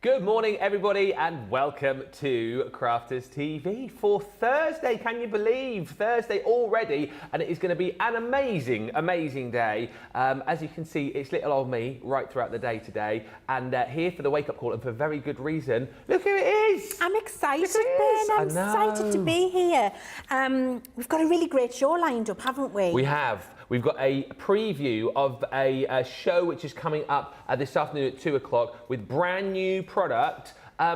Good morning, everybody, and welcome to Crafters TV for Thursday. Can you believe Thursday already? And it is going to be an amazing, amazing day. As you can see, it's little old me right throughout the day today, and here for the wake-up call, and for very good reason. Look who it is! I'm excited, Ben. I'm excited to be here. We've got a really great show lined up, haven't we? We have. We've got a preview of a show which is coming up this afternoon at 2 o'clock with brand new product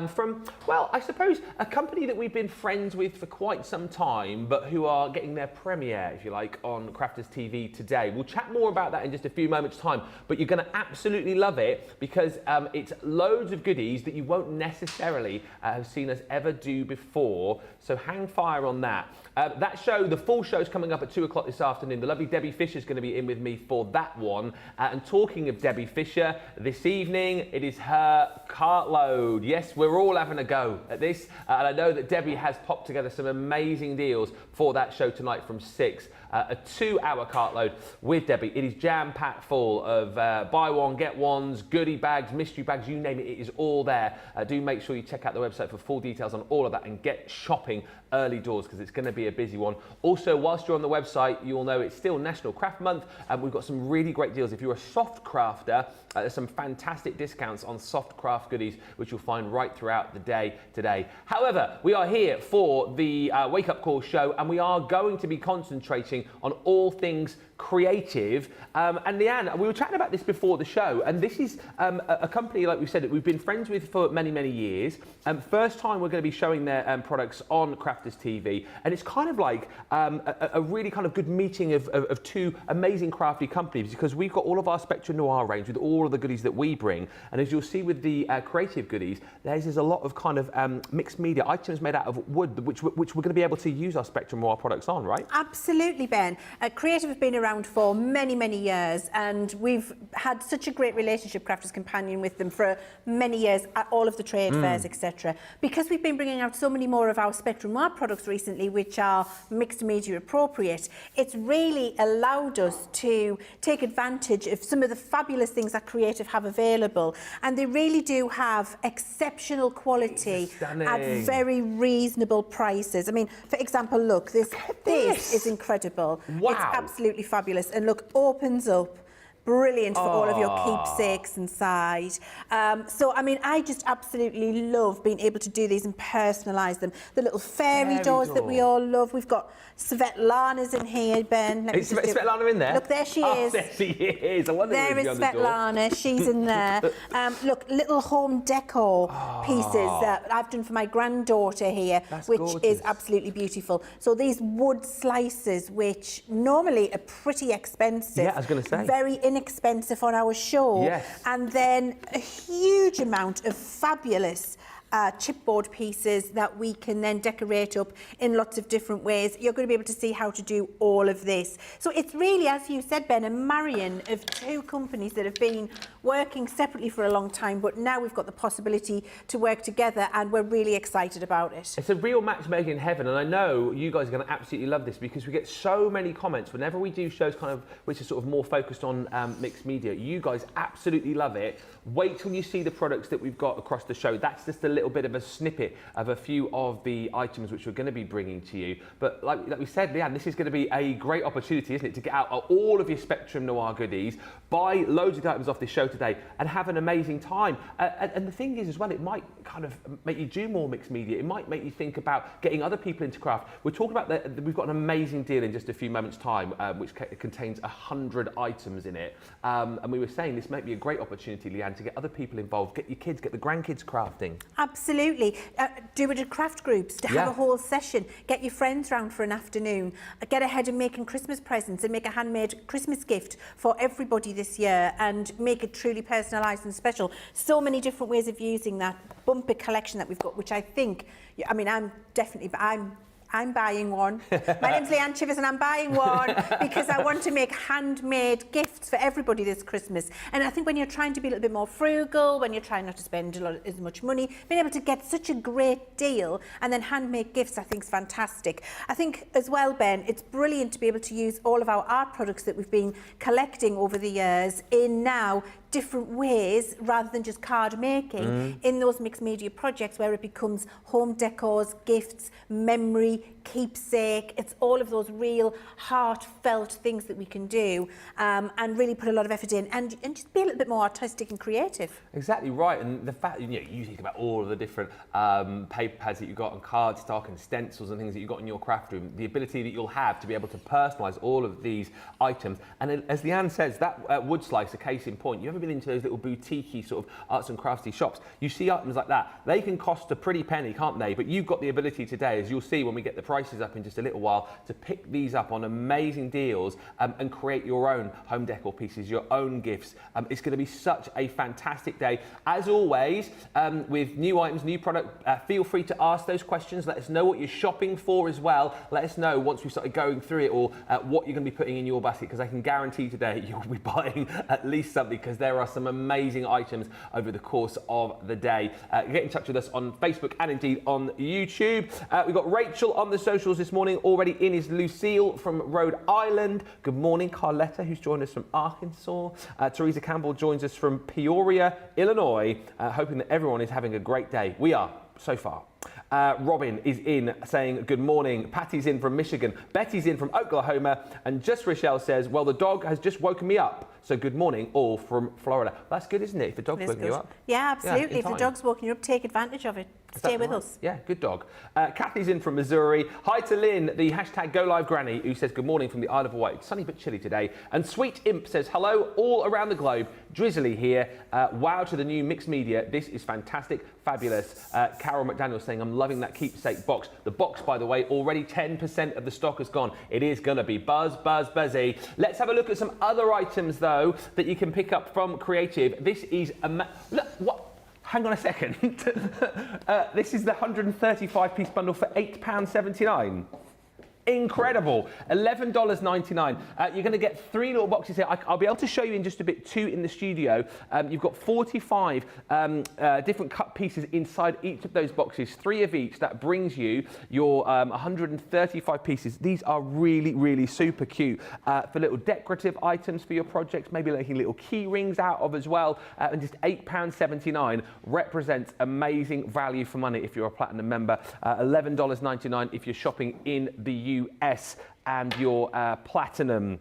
from, well, I suppose a company that we've been friends with for quite some time, but who are getting their premiere, if you like, on Crafters TV today. We'll chat more about that in just a few moments' time, but you're going to absolutely love it because it's loads of goodies that you won't necessarily have seen us ever do before, so hang fire on that. That show, the full show, is coming up at 2 o'clock this afternoon. The lovely Debbie Fisher is going to be in with me for that one. And talking of Debbie Fisher, this evening it is her cartload. Yes, we're all having a go at this. And I know that Debbie has popped together some amazing deals for that show tonight from 6. A 2-hour cartload with Debbie. It is jam-packed full of buy one, get ones, goodie bags, mystery bags, you name it, it is all there. Do make sure you check out the website for full details on all of that and get shopping early doors because it's going to be a busy one. Also, whilst you're on the website, you'll know it's still National Craft Month and we've got some really great deals. If you're a soft crafter, there's some fantastic discounts on soft craft goodies which you'll find right throughout the day today. However, we are here for the Wake Up Call show and we are going to be concentrating on all things creative. And Leanne, we were chatting about this before the show, and this is a company, like we said, that we've been friends with for many, many years. First time we're going to be showing their products on Crafters TV, and it's kind of like a really kind of good meeting of two amazing crafty companies because we've got all of our Spectrum Noir range with all of the goodies that we bring, and as you'll see with the creative goodies, there's a lot of kind of mixed media items made out of wood, which we're going to be able to use our Spectrum Noir products on, right? Absolutely, Ben. Creative have been around for many, many years, and we've had such a great relationship, Crafters Companion, with them for many years at all of the trade fairs, etc. Because we've been bringing out so many more of our Spectrum Noir products recently, which are mixed media appropriate, it's really allowed us to take advantage of some of the fabulous things that Creative have available, and they really do have exceptional quality at very reasonable prices. I mean, for example, look, this is incredible. Wow. It's absolutely fabulous, and look, opens up. Brilliant for all of your keepsakes inside. So, I mean, I just absolutely love being able to do these and personalise them. The little fairy doors that we all love. We've got Svetlana's in here, Ben. Is Svetlana in there? Look, there she is. There she is. I wonder there is Svetlana. She's in there. Look, little home decor pieces that I've done for my granddaughter here, which is absolutely beautiful. So these wood slices, which normally are pretty expensive. Yeah, I was going to say. Very inexpensive on our show. Yes. And then a huge amount of fabulous chipboard pieces that we can then decorate up in lots of different ways. You're going to be able to see how to do all of this. So it's really, as you said, Ben, a marrying of two companies that have been working separately for a long time, but now we've got the possibility to work together and we're really excited about it. It's a real match made in heaven, and I know you guys are going to absolutely love this because we get so many comments whenever we do shows kind of which are sort of more focused on mixed media. You guys absolutely love it. Wait till you see the products that we've got across the show. That's just a little bit of a snippet of a few of the items which we're going to be bringing to you. But like we said, Leanne, this is going to be a great opportunity, isn't it, to get out all of your Spectrum Noir goodies, buy loads of items off this show today and have an amazing time. And the thing is as well, it might kind of make you do more mixed media. It might make you think about getting other people into craft. We're talking about we've got an amazing deal in just a few moments' time, which contains 100 items in it. And we were saying this might be a great opportunity, Leanne, to get other people involved, get your kids, get the grandkids crafting. Absolutely. Do it at craft groups, to have a whole session, get your friends round for an afternoon, get ahead of making Christmas presents and make a handmade Christmas gift for everybody this year and make it truly personalised and special. So many different ways of using that bumper collection that we've got, which I think, I mean, I'm buying one. My name's Leann Chivers and I'm buying one because I want to make handmade gifts for everybody this Christmas. And I think when you're trying to be a little bit more frugal, when you're trying not to spend as much money, being able to get such a great deal and then handmade gifts I think is fantastic. I think as well, Ben, it's brilliant to be able to use all of our art products that we've been collecting over the years in now different ways rather than just card making in those mixed media projects where it becomes home decors, gifts, memory, keepsake. It's all of those real heartfelt things that we can do and really put a lot of effort in and just be a little bit more artistic and creative. Exactly right, and the fact, you think about all of the different paper pads that you've got and cardstock and stencils and things that you've got in your craft room, the ability that you'll have to be able to personalise all of these items. And as Leanne says, that wood slice, a case in point, you ever been into those little boutique-y sort of arts and crafty shops? You see items like that, they can cost a pretty penny, can't they? But you've got the ability today, as you'll see when we get the prices up in just a little while, to pick these up on amazing deals and create your own home decor pieces, your own gifts. It's going to be such a fantastic day. As always, with new items, new product, feel free to ask those questions. Let us know what you're shopping for as well. Let us know once we've started going through it all, what you're going to be putting in your basket, because I can guarantee today you'll be buying at least something, because there are some amazing items over the course of the day. Get in touch with us on Facebook and indeed on YouTube. We've got Rachel on the socials this morning. Already in is Lucille from Rhode Island. Good morning. Carletta, who's joined us from Arkansas. Teresa Campbell joins us from Peoria, Illinois. Hoping that everyone is having a great day. We are, so far. Robin is in saying good morning. Patty's in from Michigan. Betty's in from Oklahoma. And just Rochelle says, well, the dog has just woken me up. So good morning, all from Florida. That's good, isn't it? If the dog's waking you up. Yeah, absolutely. If the dog's waking you up, take advantage of it. Stay with us. Yeah, good dog. Kathy's in from Missouri. Hi to Lynn, the hashtag #GoLiveGranny, who says good morning from the Isle of Wight. Sunny but chilly today. And Sweet Imp says hello all around the globe. Drizzly here. Wow to the new mixed media. This is fantastic, fabulous. Carol McDaniel saying I'm loving that keepsake box. The box, by the way, already 10% of the stock has gone. It is going to be buzzy. Let's have a look at some other items though that you can pick up from Creativ. This is look what. Hang on a second. This is the 135-piece bundle for £8.79. Incredible. $11.99. You're going to get 3 little boxes here. I'll be able to show you in just a bit 2 in the studio. You've got 45 different cut pieces inside each of those boxes, 3 of each. That brings you your 135 pieces. These are really, really super cute for little decorative items for your projects, maybe making little key rings out of as well. And just £8.79 represents amazing value for money if you're a Platinum member. $11.99 if you're shopping in the US and your Platinum.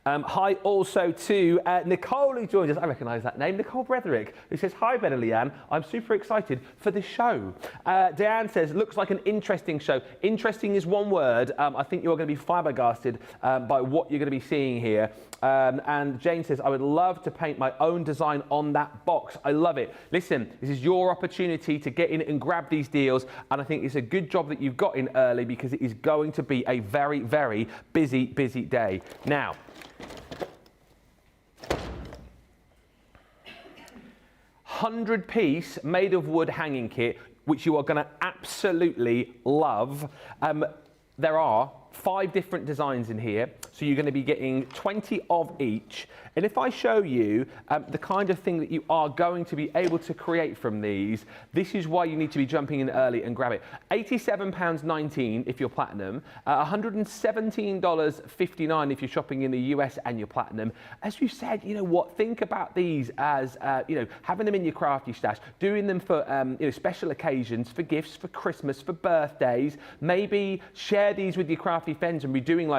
Hi also to Nicole, who joins us. I recognise that name, Nicole Bretherick, who says, hi Ben and Leanne, I'm super excited for the show. Diane says, looks like an interesting show. Interesting is one word. I think you're going to be flabbergasted by what you're going to be seeing here. And Jane says, I would love to paint my own design on that box. I love it. Listen, this is your opportunity to get in and grab these deals. And I think it's a good job that you've got in early, because it is going to be a very, very busy day. Now, 100-piece made of wood hanging kit, which you are going to absolutely love. There are 5 different designs in here, so you're going to be getting 20 of each. And if I show you the kind of thing that you are going to be able to create from these, this is why you need to be jumping in early and grab it. £87.19 if you're Platinum, $117.59 if you're shopping in the US and you're Platinum. As you said, you know what, think about these as, having them in your crafty stash, doing them for special occasions, for gifts, for Christmas, for birthdays. Maybe share these with your crafty friends and be doing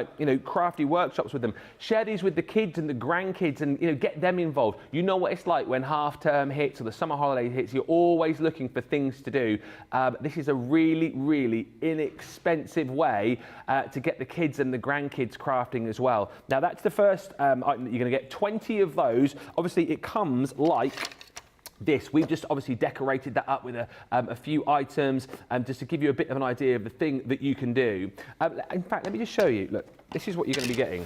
crafty workshops with them. Share these with the kids and the grandkids and get them involved. You know what it's like when half term hits or the summer holiday hits. You're always looking for things to do. This is a really, really inexpensive way to get the kids and the grandkids crafting as well. Now that's the first item that you're going to get. 20 of those. Obviously it comes like this. We've just obviously decorated that up with a few items just to give you a bit of an idea of the thing that you can do. In fact, let me just show you. Look, this is what you're going to be getting.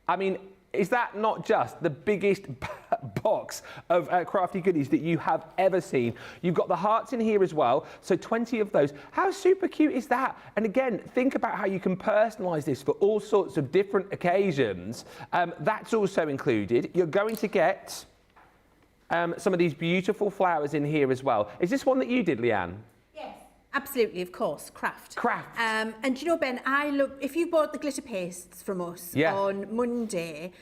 I mean, is that not just the biggest box of crafty goodies that you have ever seen? You've got the hearts in here as well, so 20 of those. How super cute is that? And again, think about how you can personalise this for all sorts of different occasions. That's also included. You're going to get some of these beautiful flowers in here as well. Is this one that you did, Leanne? Absolutely, of course, craft. And you know, Ben, if you bought the glitter pastes from us on Monday,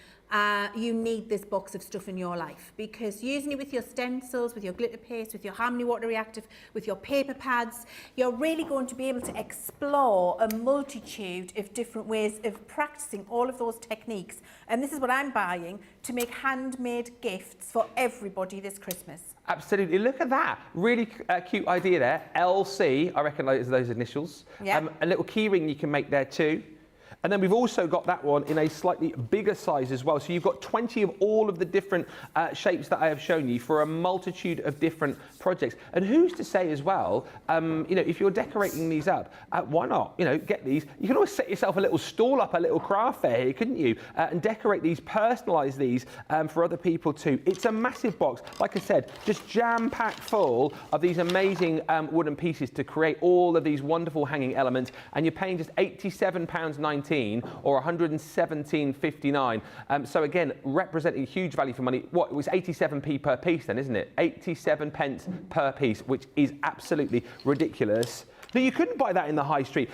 you need this box of stuff in your life, because using it with your stencils, with your glitter paste, with your Harmony Water Reactive, with your paper pads, you're really going to be able to explore a multitude of different ways of practicing all of those techniques. And this is what I'm buying to make handmade gifts for everybody this Christmas. Absolutely. Look at that. Really cute idea there. LC, I recognise those initials. Yeah. A little key ring you can make there too. And then we've also got that one in a slightly bigger size as well. So you've got 20 of all of the different shapes that I have shown you for a multitude of different projects. And who's to say as well, you know, if you're decorating these up, why not, you know, get these. You can always set yourself a little stall up, a little craft fair here, couldn't you? And decorate these, personalise these for other people too. It's a massive box. Like I said, just jam-packed full of these amazing wooden pieces to create all of these wonderful hanging elements. And you're paying just £87.19. or 117.59. So again, representing huge value for money. What, it was 87p per piece then, isn't it? 87 pence per piece, which is absolutely ridiculous. Now, you couldn't buy that in the high street,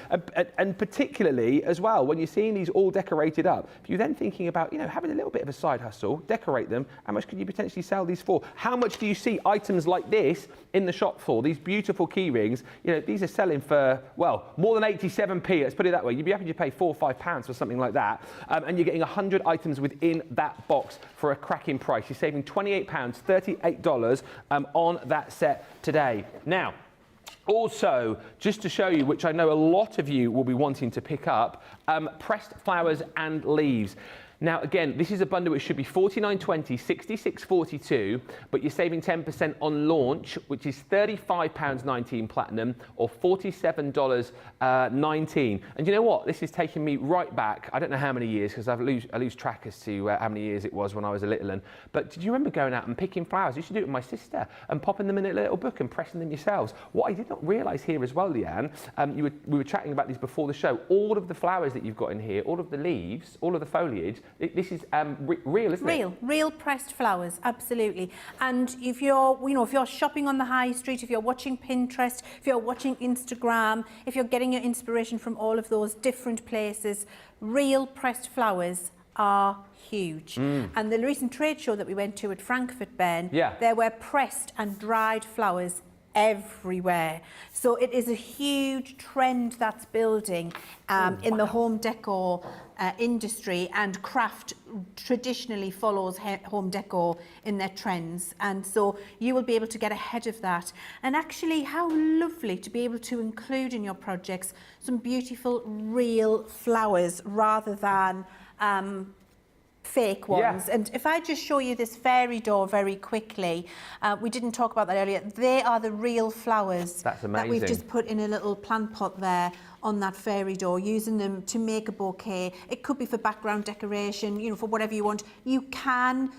and particularly as well, when you're seeing these all decorated up, if you're then thinking about, you know, having a little bit of a side hustle, decorate them, how much could you potentially sell these for? How much do you see items like this in the shop for? These beautiful key rings, you know, these are selling for, well, more than 87p, let's put it that way. You'd be happy to pay £4 or £5 for something like that, and you're getting 100 items within that box for a cracking price. You're saving £28, $38 on that set today. Now, also, just to show you, which I know a lot of you will be wanting to pick up, pressed flowers and leaves. Now, again, this is a bundle which should be $49.20, $66.42, but you're saving 10% on launch, which is £35.19 platinum or $47.19. And you know what? This is taking me right back. I don't know how many years, because I lose track as to how many years it was when I was a little one. But did you remember going out and picking flowers? You should do it with my sister and popping them in a little book and pressing them yourselves. What I did not realise here as well, Leanne, we were chatting about this before the show. All of the flowers that you've got in here, all of the leaves, all of the foliage, this is real, isn't it? Real pressed flowers, absolutely. And if you're, you know, if you're shopping on the high street, if you're watching Pinterest, if you're watching Instagram, if you're getting your inspiration from all of those different places, real pressed flowers are huge. And the recent trade show that we went to at Frankfurt, Ben, there were pressed and dried flowers everywhere. So it is a huge trend that's building in the home decor industry, and craft traditionally follows home decor in their trends, and so you will be able to get ahead of that. And actually, how lovely to be able to include in your projects some beautiful real flowers rather than fake ones. And if I just show you this fairy door very quickly, we didn't talk about that earlier. They are the real flowers that we've just put in a little plant pot there on that fairy door, using them to make a bouquet. It could be for background decoration, you know, for whatever you want. You can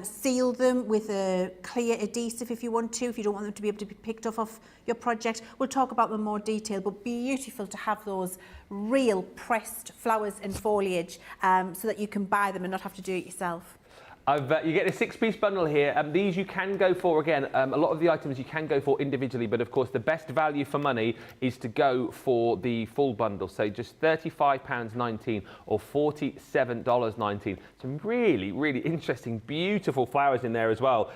seal them with a clear adhesive if you want to, if you don't want them to be able to be picked off your project. We'll talk about them in more detail, but beautiful to have those real pressed flowers and foliage so that you can buy them and not have to do it yourself. You get a 6-piece bundle here. These you can go for, again, a lot of the items you can go for individually, but of course the best value for money is to go for the full bundle. So just £35.19 or $47.19. Some really, really interesting, beautiful flowers in there as well.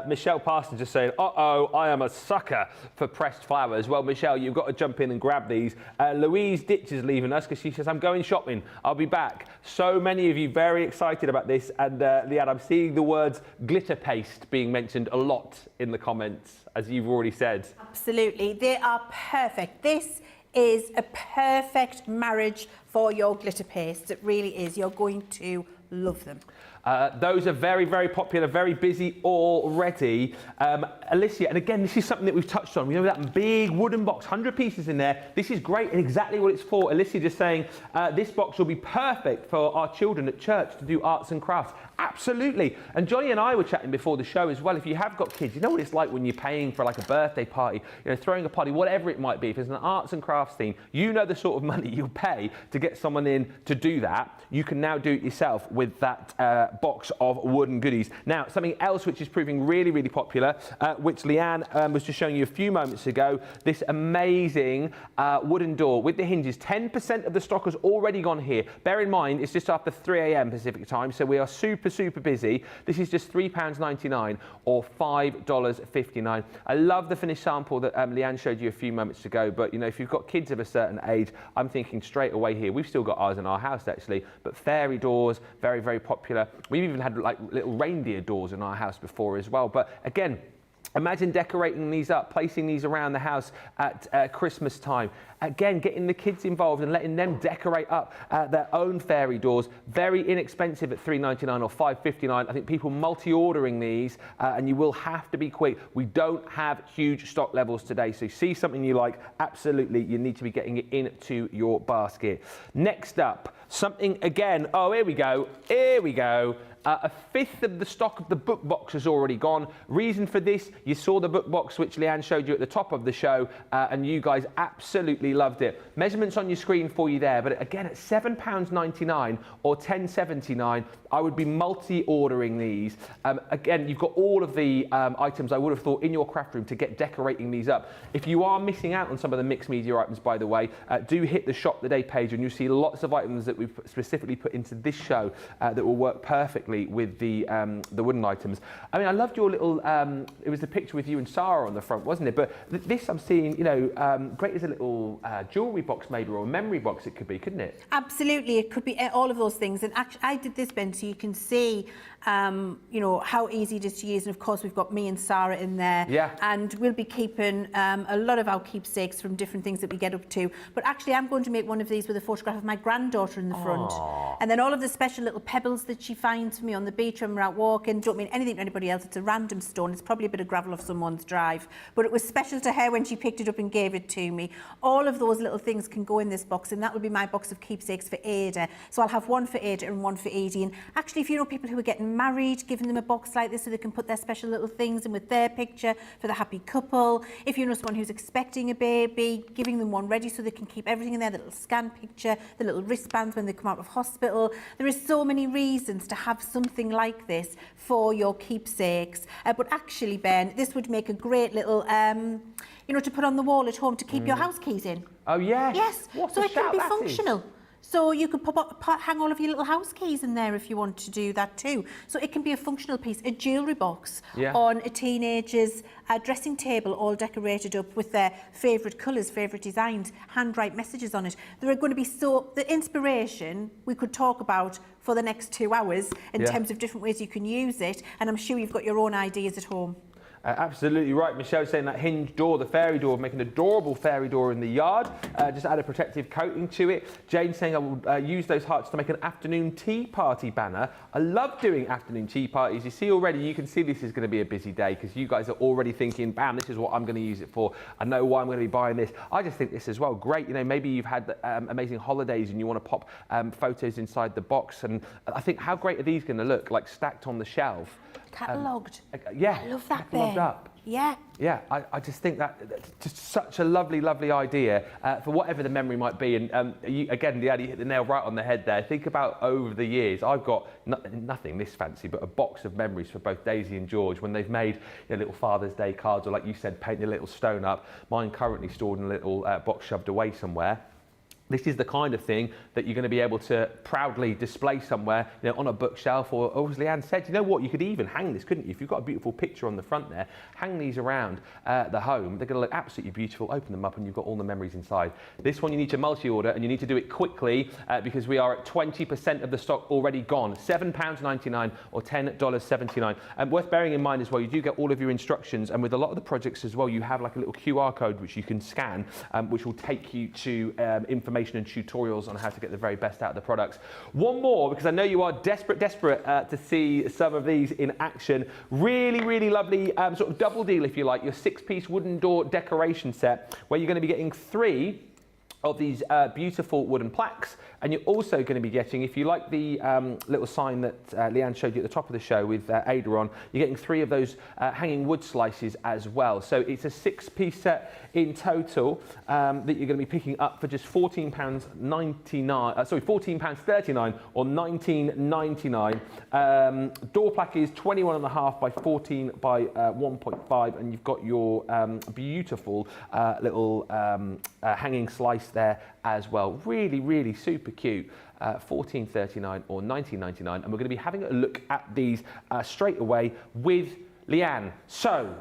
Michelle Parsons just saying, uh-oh, I am a sucker for pressed flowers. Well, Michelle, you've got to jump in and grab these. Louise Ditch is leaving us because she says, I'm going shopping. I'll be back. So many of you very excited about this, and Leanne, I'm seeing the words glitter paste being mentioned a lot in the comments, as you've already said. Absolutely, they are perfect. This is a perfect marriage for your glitter paste. It really is. You're going to love them. Those are very, very popular, very busy already. Alicia, and again, this is something that we've touched on. We know that big wooden box, 100 pieces in there. This is great and exactly what it's for. Alicia just saying, this box will be perfect for our children at church to do arts and crafts. Absolutely. And Johnny and I were chatting before the show as well. If you have got kids, you know what it's like when you're paying for like a birthday party, you know, throwing a party, whatever it might be. If it's an arts and crafts theme, you know the sort of money you'll pay to get someone in to do that. You can now do it yourself with with that box of wooden goodies. Now, something else which is proving really, really popular, which Leanne was just showing you a few moments ago, this amazing wooden door with the hinges. 10% of the stock has already gone here. Bear in mind, it's just after 3 a.m. Pacific time, so we are super, super busy. This is just £3.99 or $5.59. I love the finished sample that Leanne showed you a few moments ago, but you know, if you've got kids of a certain age, I'm thinking straight away here. We've still got ours in our house actually, but fairy doors, very, very popular. We've even had like little reindeer doors in our house before as well. But again, imagine decorating these up, placing these around the house at Christmas time. Again, getting the kids involved and letting them decorate up their own fairy doors. Very inexpensive at $3.99 or $5.59. I think people multi-ordering these, and you will have to be quick. We don't have huge stock levels today, so see something you like, absolutely, you need to be getting it into your basket. Next up, something again, oh, here we go, here we go. A fifth of the stock of the book box has already gone. Reason for this, you saw the book box which Leanne showed you at the top of the show, and you guys absolutely loved it. Measurements on your screen for you there, but again at £7.99 or $10.79, I would be multi-ordering these. Again, you've got all of the items I would have thought in your craft room to get decorating these up. If you are missing out on some of the mixed media items, by the way, do hit the Shop the Day page and you'll see lots of items that we've specifically put into this show that will work perfectly with the wooden items. I mean, I loved your little, it was the picture with you and Sarah on the front, wasn't it? But this I'm seeing, you know, great as a little jewellery box maybe, or a memory box it could be, couldn't it? Absolutely, it could be all of those things. And actually, I did this, Ben, so you can see, you know, how easy it is to use. And of course, we've got me and Sarah in there. Yeah. And we'll be keeping a lot of our keepsakes from different things that we get up to. But actually, I'm going to make one of these with a photograph of my granddaughter in the front. Aww. And then all of the special little pebbles that she finds for me on the beach when we're out walking. Don't mean anything to anybody else. It's a random stone. It's probably a bit of gravel off someone's drive. But it was special to her when she picked it up and gave it to me. All of those little things can go in this box, and that will be my box of keepsakes for Ada. So I'll have one for Ada and one for Edie. And actually, if you know people who are getting married, giving them a box like this so they can put their special little things in with their picture for the happy couple. If you know someone who's expecting a baby, giving them one ready so they can keep everything in there, the little scan picture, the little wristbands when they come out of hospital. There is so many reasons to have something like this for your keepsakes. But actually, Ben, this would make a great little, you know, to put on the wall at home to keep your house keys in. Oh, yes. Yes, so it can be functional. So you could hang all of your little house keys in there if you want to do that too. So it can be a functional piece, a jewellery box on a teenager's dressing table, all decorated up with their favourite colours, favourite designs, handwrite messages on it. There are going to be the inspiration we could talk about for the next 2 hours in terms of different ways you can use it. And I'm sure you've got your own ideas at home. Absolutely right. Michelle saying that hinge door, the fairy door, make an adorable fairy door in the yard. Just add a protective coating to it. Jane saying I will use those hearts to make an afternoon tea party banner. I love doing afternoon tea parties. You see already, you can see this is going to be a busy day because you guys are already thinking, bam, this is what I'm going to use it for. I know why I'm going to be buying this. I just think this as well, great. You know, maybe you've had amazing holidays and you want to pop photos inside the box. And I think, how great are these going to look, like stacked on the shelf? Catalogued. Yeah. I love that, Ben. Up. Yeah. Yeah, I just think that's just such a lovely, lovely idea for whatever the memory might be. And again, Leanne, you hit the nail right on the head there. Think about over the years, I've got nothing this fancy, but a box of memories for both Daisy and George when they've made little Father's Day cards, or like you said, paint your little stone up. Mine currently stored in a little box shoved away somewhere. This is the kind of thing that you're going to be able to proudly display somewhere, you know, on a bookshelf, or as Leanne said, you know what, you could even hang this, couldn't you? If you've got a beautiful picture on the front there, hang these around the home. They're going to look absolutely beautiful. Open them up and you've got all the memories inside. This one you need to multi-order, and you need to do it quickly because we are at 20% of the stock already gone. £7.99 or $10.79. And worth bearing in mind as well, you do get all of your instructions, and with a lot of the projects as well, you have like a little QR code which you can scan, which will take you to information and tutorials on how to get the very best out of the products. One more, because I know you are desperate to see some of these in action. Really, really lovely sort of double deal, if you like, your 6-piece wooden door decoration set, where you're going to be getting 3 of these beautiful wooden plaques And you're also going to be getting, if you like the little sign that Leanne showed you at the top of the show with Ada on, you're getting 3 of those hanging wood slices as well. So it's a 6-piece set in total that you're going to be picking up for just £14.39. Sorry, £14.39 or £19.99. Door plaque is 21.5 by 14 by 1.5, and you've got your beautiful little hanging slice there as well. Really, really super cute. £14.39 or £19.99, and we're going to be having a look at these straight away with Leanne. So,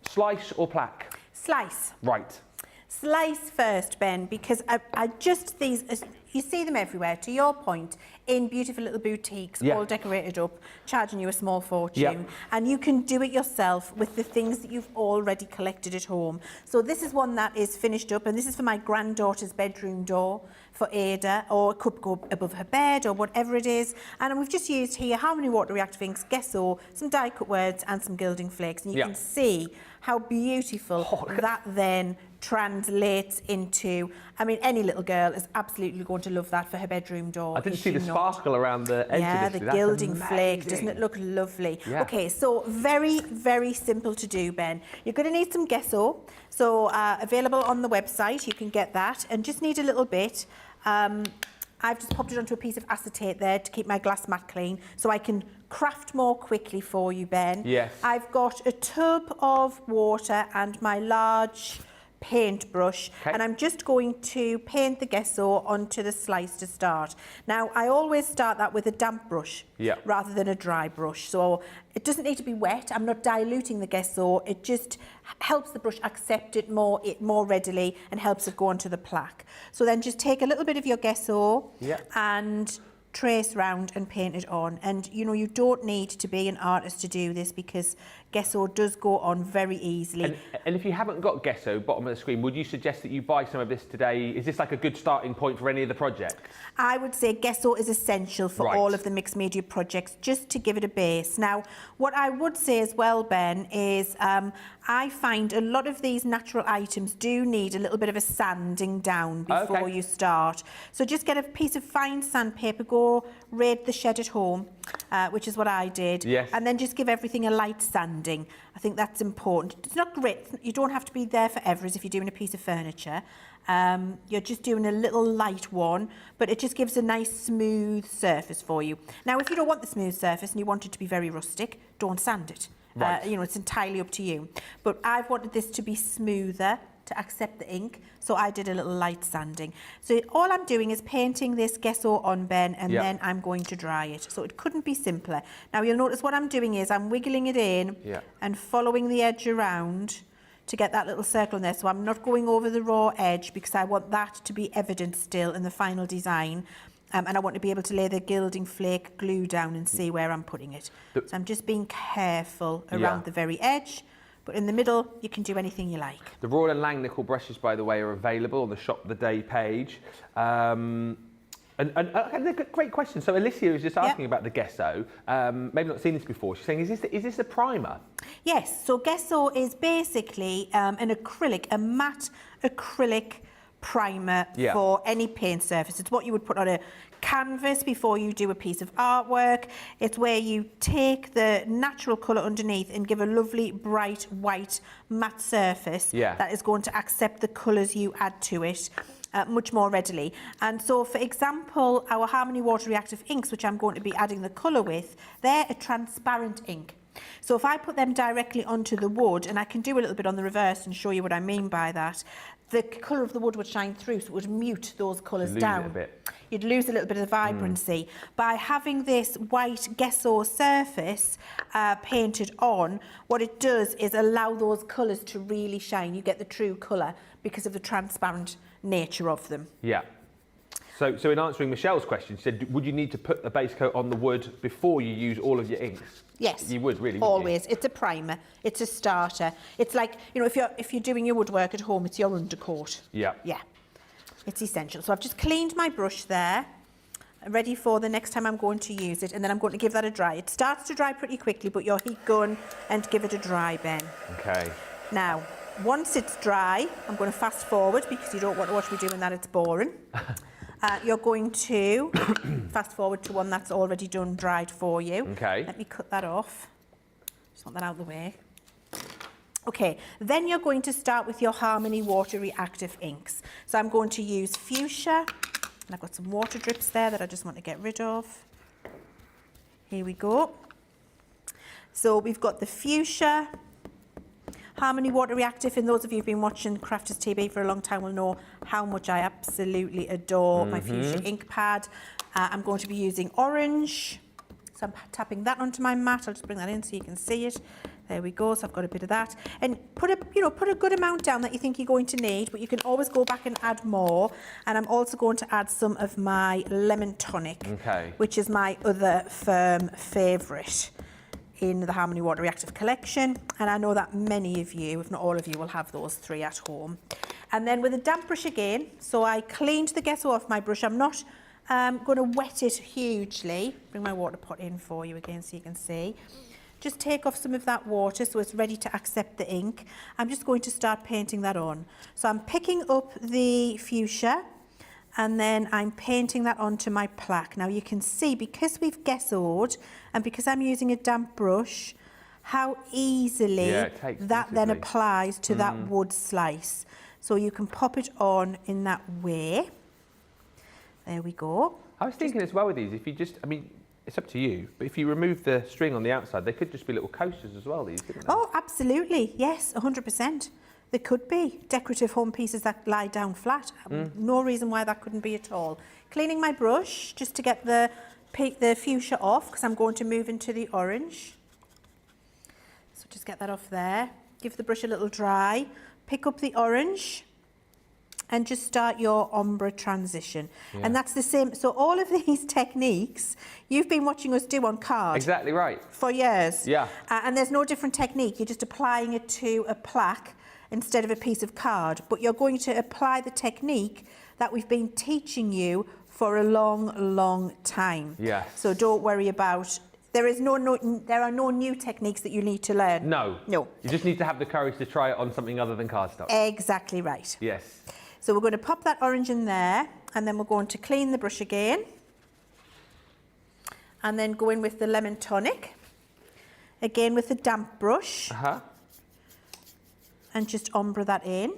slice or plaque? Slice. Right. Slice first, Ben, because I just these, you see them everywhere, to your point, in beautiful little boutiques, all decorated up, charging you a small fortune. And you can do it yourself with the things that you've already collected at home. So this is one that is finished up, and this is for my granddaughter's bedroom door for Ada, or it could go above her bed or whatever it is. And we've just used here Harmony Water Reactive inks, Gesso, some die cut words and some gilding flakes. And you can see how beautiful that then translates into. I mean, any little girl is absolutely going to love that for her bedroom door. I didn't see the sparkle around the edge of this. Yeah, the gilding flake. Doesn't it look lovely? Yeah. Okay, so very, very simple to do, Ben. You're going to need some gesso. So available on the website, you can get that. And just need a little bit. I've just popped it onto a piece of acetate there to keep my glass mat clean, so I can craft more quickly for you, Ben. Yes. I've got a tub of water and my large paintbrush, and I'm just going to paint the gesso onto the slice to start. Now, I always start that with a damp brush rather than a dry brush, so it doesn't need to be wet. I'm not diluting the gesso. It just helps the brush accept it more readily and helps it go onto the plaque. So then just take a little bit of your gesso and trace round and paint it on. And you know, you don't need to be an artist to do this, because gesso does go on very easily. And if you haven't got gesso, bottom of the screen, would you suggest that you buy some of this today? Is this like a good starting point for any of the projects? I would say gesso is essential for all of the mixed media projects, just to give it a base. Now, what I would say as well, Ben, is I find a lot of these natural items do need a little bit of a sanding down before you start. So just get a piece of fine sandpaper, go raid the shed at home, which is what I did, and then just give everything a light sanding. I think that's important. It's not great. You don't have to be there forever as if you're doing a piece of furniture. You're just doing a little light one, but it just gives a nice smooth surface for you. Now, if you don't want the smooth surface and you want it to be very rustic, don't sand it. You know, it's entirely up to you. But I've wanted this to be smoother to accept the ink, so I did a little light sanding. So all I'm doing is painting this gesso on, Ben, and then I'm going to dry it. So it couldn't be simpler. Now you'll notice what I'm doing is I'm wiggling it in and following the edge around to get that little circle in there. So I'm not going over the raw edge, because I want that to be evident still in the final design. And I want to be able to lay the gilding flake glue down and see where I'm putting it. So I'm just being careful around the very edge. But in the middle, you can do anything you like. The Royal & Lang nickel brushes, by the way, are available on the Shop of the Day page. And great question. So Alicia was just asking about the gesso. Maybe not seen this before. She's saying, is this a primer? Yes. So gesso is basically an acrylic, a matte acrylic primer for any paint surface. It's what you would put on a canvas before you do a piece of artwork. It's where you take the natural colour underneath and give a lovely bright white matte surface that is going to accept the colours you add to it much more readily. And so, for example, our Harmony Water Reactive inks, which I'm going to be adding the colour with, they're a transparent ink. So if I put them directly onto the wood, and I can do a little bit on the reverse and show you what I mean by that, the colour of the wood would shine through, so it would mute those colours down. Lose it a bit. You'd lose a little bit of the vibrancy. By having this white gesso surface painted on, what it does is allow those colours to really shine. You get the true colour because of the transparent nature of them. Yeah. So in answering Michelle's question, she said, would you need to put a base coat on the wood before you use all of your inks? Yes. You would, really, always. It's a primer. It's a starter. It's like, you know, if you're doing your woodwork at home, it's your undercoat. Yeah. Yeah. It's essential. So I've just cleaned my brush there, ready for the next time I'm going to use it, and then I'm going to give that a dry. It starts to dry pretty quickly, but your heat gun and give it a dry, Ben. Okay. Now, once it's dry, I'm going to fast forward because you don't want to watch me doing that, it's boring. You're going to fast forward to one that's already done, dried for you. Okay. Let me cut that off. Just want that out of the way. Okay, then you're going to start with your Harmony Water Reactive inks. So I'm going to use Fuchsia, and I've got some water drips there that I just want to get rid of. Here we go. So we've got the Fuchsia Harmony Water Reactive, and those of you who've been watching Crafters TV for a long time will know how much I absolutely adore my Fuchsia ink pad. I'm going to be using orange, so I'm tapping that onto my mat. I'll just bring that in so you can see it. There we go, so I've got a bit of that. And put a good amount down that you think you're going to need, but you can always go back and add more. And I'm also going to add some of my lemon tonic, which is my other firm favourite in the Harmony Water Reactive collection. And I know that many of you, if not all of you, will have those 3 at home. And then with a damp brush again, so I cleaned the gesso off my brush. I'm not going to wet it hugely. Bring my water pot in for you again so you can see. Just take off some of that water so it's ready to accept the ink. I'm just going to start painting that on. So I'm picking up the fuchsia and then I'm painting that onto my plaque. Now you can see, because we've gessoed and because I'm using a damp brush, how easily that then applies to that wood slice. So you can pop it on in that way. There we go. I was thinking as well with these, if you just, I mean, it's up to you, but if you remove the string on the outside, they could just be little coasters as well, these, couldn't they? Oh, absolutely. Yes, 100%. They could be decorative home pieces that lie down flat. No reason why that couldn't be at all. Cleaning my brush just to get the fuchsia off, because I'm going to move into the orange. So just get that off there. Give the brush a little dry. Pick up the orange and just start your ombre transition. And that's the same. So all of these techniques you've been watching us do on card. Exactly right. For years. Yeah. And there's no different technique. You're just applying it to a plaque instead of a piece of card. But you're going to apply the technique that we've been teaching you for a long, long time. Yes. So don't worry about, there are no new techniques that you need to learn. No. No. You just need to have the courage to try it on something other than cardstock. Exactly right. Yes. So we're going to pop that orange in there, and then we're going to clean the brush again. And then go in with the lemon tonic. Again with the damp brush. And just ombre that in.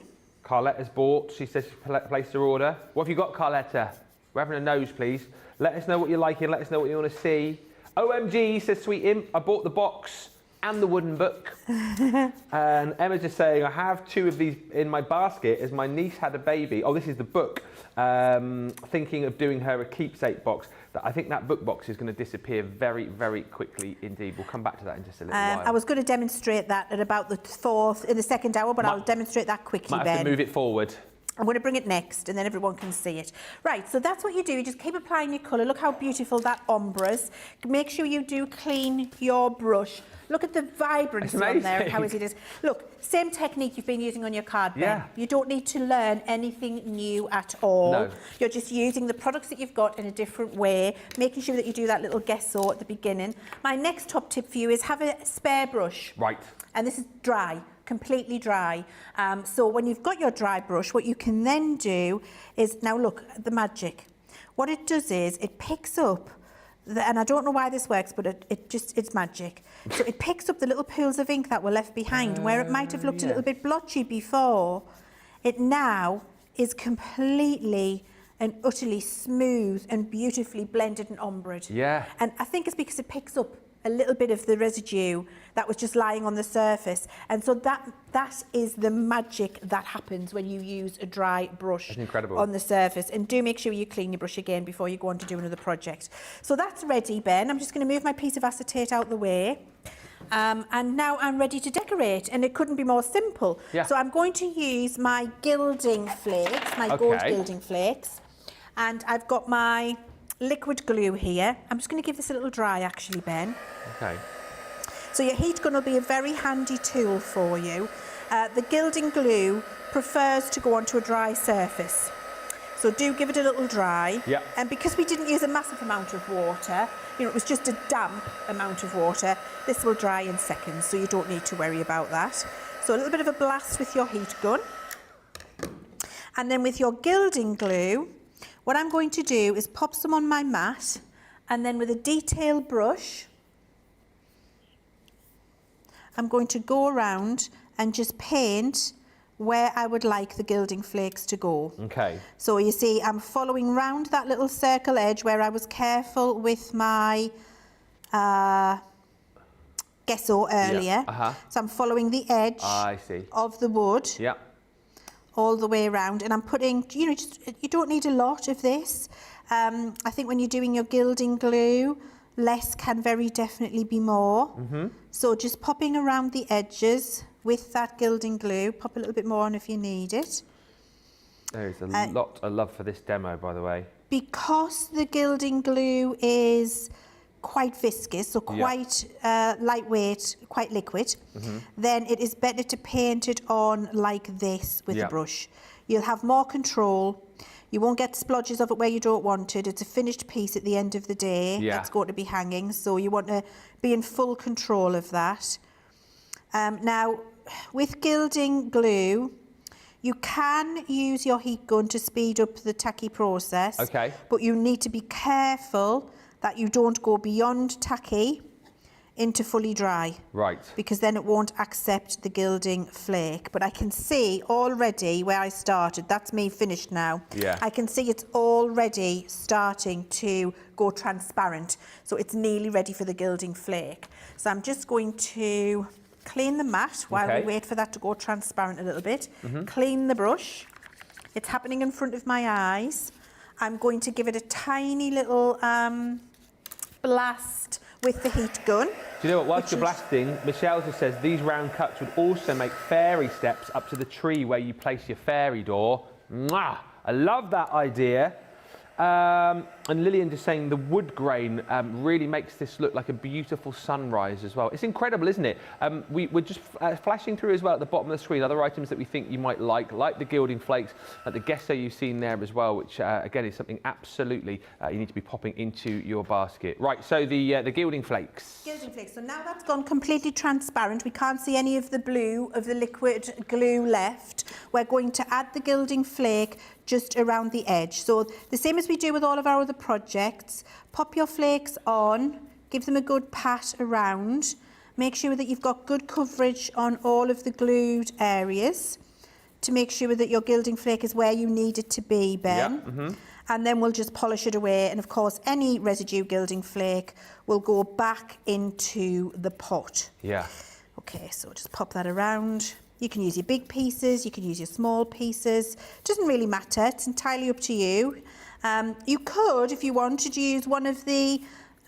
Carletta's bought. She says she placed her order. What have you got, Carletta? We're having a nose, please. Let us know what you're liking. Let us know what you want to see. OMG, says Sweet Imp. I bought the box and the wooden book. And Emma's just saying, I have 2 of these in my basket as my niece had a baby. Oh, this is the book. Thinking of doing her a keepsake box. I think that book box is going to disappear very, very quickly indeed. We'll come back to that in just a little while. I was going to demonstrate that at about in the second hour, but I'll demonstrate that quickly, Ben. Might have to move it forward. I'm going to bring it next and then everyone can see it. Right, so that's what you do. You just keep applying your colour. Look how beautiful that ombre is. Make sure you do clean your brush. Look at the vibrancy on there and how easy it is. Look, same technique you've been using on your card, Ben. Yeah. You don't need to learn anything new at all. No. You're just using the products that you've got in a different way, making sure that you do that little gesso at the beginning. My next top tip for you is have a spare brush. Right. And this is dry. Completely dry. So when you've got your dry brush, what you can then do is, now look, the magic. What it does is it picks up, and I don't know why this works, but it's magic. So it picks up the little pools of ink that were left behind, where it might have looked a little bit blotchy before. It now is completely and utterly smooth and beautifully blended and ombred. Yeah. And I think it's because it picks up a little bit of the residue that was just lying on the surface. And so that is the magic that happens when you use a dry brush on the surface. And do make sure you clean your brush again before you go on to do another project. So that's ready, Ben. I'm just going to move my piece of acetate out the way. And now I'm ready to decorate, and it couldn't be more simple. Yeah. So I'm going to use my gilding flakes, my gold gilding flakes. And I've got my liquid glue here. I'm just going to give this a little dry, actually, Ben. Okay. So your heat gun will be a very handy tool for you. The gilding glue prefers to go onto a dry surface. So do give it a little dry. Yeah. And because we didn't use a massive amount of water, it was just a damp amount of water, this will dry in seconds, so you don't need to worry about that. So a little bit of a blast with your heat gun. And then with your gilding glue, What I'm going to do is pop some on my mat, and then with a detail brush, I'm going to go around and just paint where I would like the gilding flakes to go. Okay. So you see, I'm following round that little circle edge where I was careful with my gesso earlier. So I'm following the edge of the wood all the way around, and I'm putting, you know, you don't need a lot of this. I think when you're doing your gilding glue, less can very definitely be more. So just popping around the edges with that gilding glue, pop a little bit more on if you need it. There's a lot of love for this demo, by the way. Because the gilding glue is quite viscous, so quite lightweight, quite liquid, then it is better to paint it on like this with a brush. You'll have more control. You won't get splodges of it where you don't want it. It's a finished piece at the end of the day that's going to be hanging, so you want to be in full control of that. Now, with gilding glue, you can use your heat gun to speed up the tacky process, but you need to be careful that you don't go beyond tacky into fully dry. Right. Because then it won't accept the gilding flake. But I can see already where I started, that's me finished now. Yeah. I can see it's already starting to go transparent. So it's nearly ready for the gilding flake. So I'm just going to clean the mat while we wait for that to go transparent a little bit. Clean the brush. It's happening in front of my eyes. I'm going to give it a tiny little blast with the heat gun. Do you know what, whilst you're blasting, Michelle just says these round cuts would also make fairy steps up to the tree where you place your fairy door. Mwah! I love that idea. And Lillian just saying the wood grain really makes this look like a beautiful sunrise as well. It's incredible, isn't it? We're just flashing through as well at the bottom of the screen other items that we think you might like the gilding flakes, like the gesso you've seen there as well, which again is something absolutely you need to be popping into your basket. Right, so the gilding flakes. Gilding flakes, so now that's gone completely transparent. We can't see any of the blue of the liquid glue left. We're going to add the gilding flake just around the edge. So the same as we do with all of our other projects, pop your flakes on, give them a good pat around, make sure that you've got good coverage on all of the glued areas to make sure that your gilding flake is where you need it to be, Ben. And then we'll just polish it away, and of course any residue gilding flake will go back into the pot. Okay, so just pop that around. You can use your big pieces, you can use your small pieces. Doesn't really matter, it's entirely up to you. You could, if you wanted, use one of the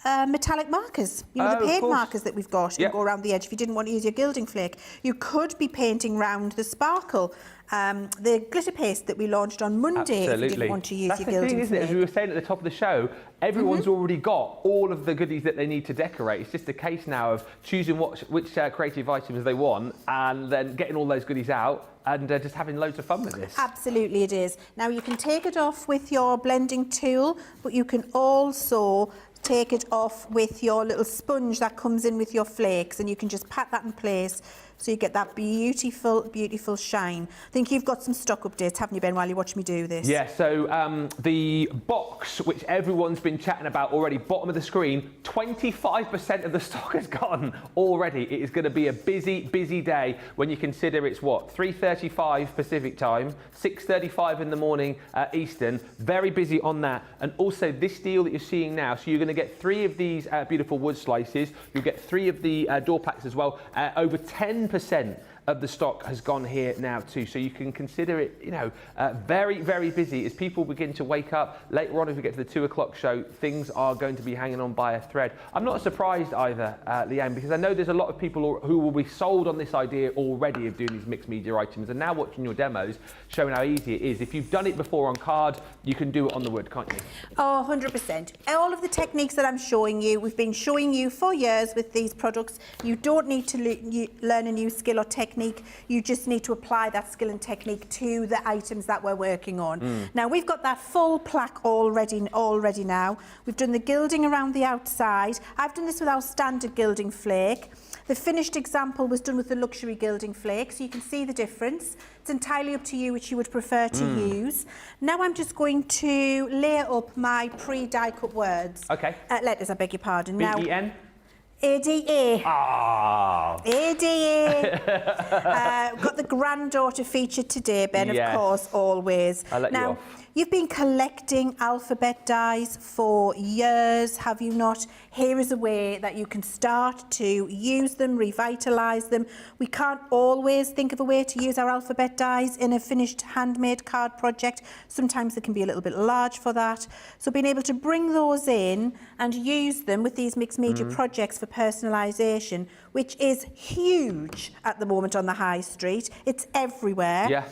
metallic markers, you know, the paint markers that we've got, and go around the edge if you didn't want to use your gilding flake. You could be painting round the sparkle, the glitter paste that we launched on Monday if you didn't want to use your gilding flake. Isn't it? As we were saying at the top of the show, everyone's already got all of the goodies that they need to decorate. It's just a case now of choosing which creative items they want and then getting all those goodies out and just having loads of fun with this. Absolutely it is. Now you can take it off with your blending tool, but you can also take it off with your little sponge that comes in with your flakes, and you can just pat that in place so you get that beautiful, beautiful shine. I think you've got some stock updates, haven't you, Ben, while you watch me do this? Yeah, so the box, which everyone's been chatting about already, bottom of the screen, 25% of the stock has gone already. It is going to be a busy, busy day when you consider it's what, 3:35 Pacific time, 6:35 in the morning Eastern. Very busy on that. And also this deal that you're seeing now, so you're going to get 3 of these beautiful wood slices. You'll get 3 of the door packs as well. Over 10% of the stock has gone here now too, so you can consider it, you know, very, very busy. As people begin to wake up later on, as we get to the 2 o'clock show, things are going to be hanging on by a thread. I'm not surprised either, Leanne, because I know there's a lot of people who will be sold on this idea already of doing these mixed media items, and now watching your demos showing how easy it is. If you've done it before on card, you can do it on the wood, can't you? Oh, 100%. All of the techniques that I'm showing you, we've been showing you for years with these products. You don't need to learn a new skill or technique. You just need to apply that skill and technique to the items that we're working on. Now we've got that full plaque already now. We've done the gilding around the outside. I've done this with our standard gilding flake. The finished example was done with the luxury gilding flake, so you can see the difference. It's entirely up to you which you would prefer to use. Now I'm just going to layer up my pre-die cut words. Okay. Letters, I beg your pardon. B-E-N? ADA. Ah. ADA. Got the granddaughter featured today, Ben, Yes. of course, always. I'll let you now, off. You've been collecting alphabet dies for years, have you not? Here is a way that you can start to use them, revitalise them. We can't always think of a way to use our alphabet dies in a finished handmade card project. Sometimes they can be a little bit large for that. So being able to bring those in and use them with these mixed media projects for personalisation, which is huge at the moment on the high street. It's everywhere. Yeah.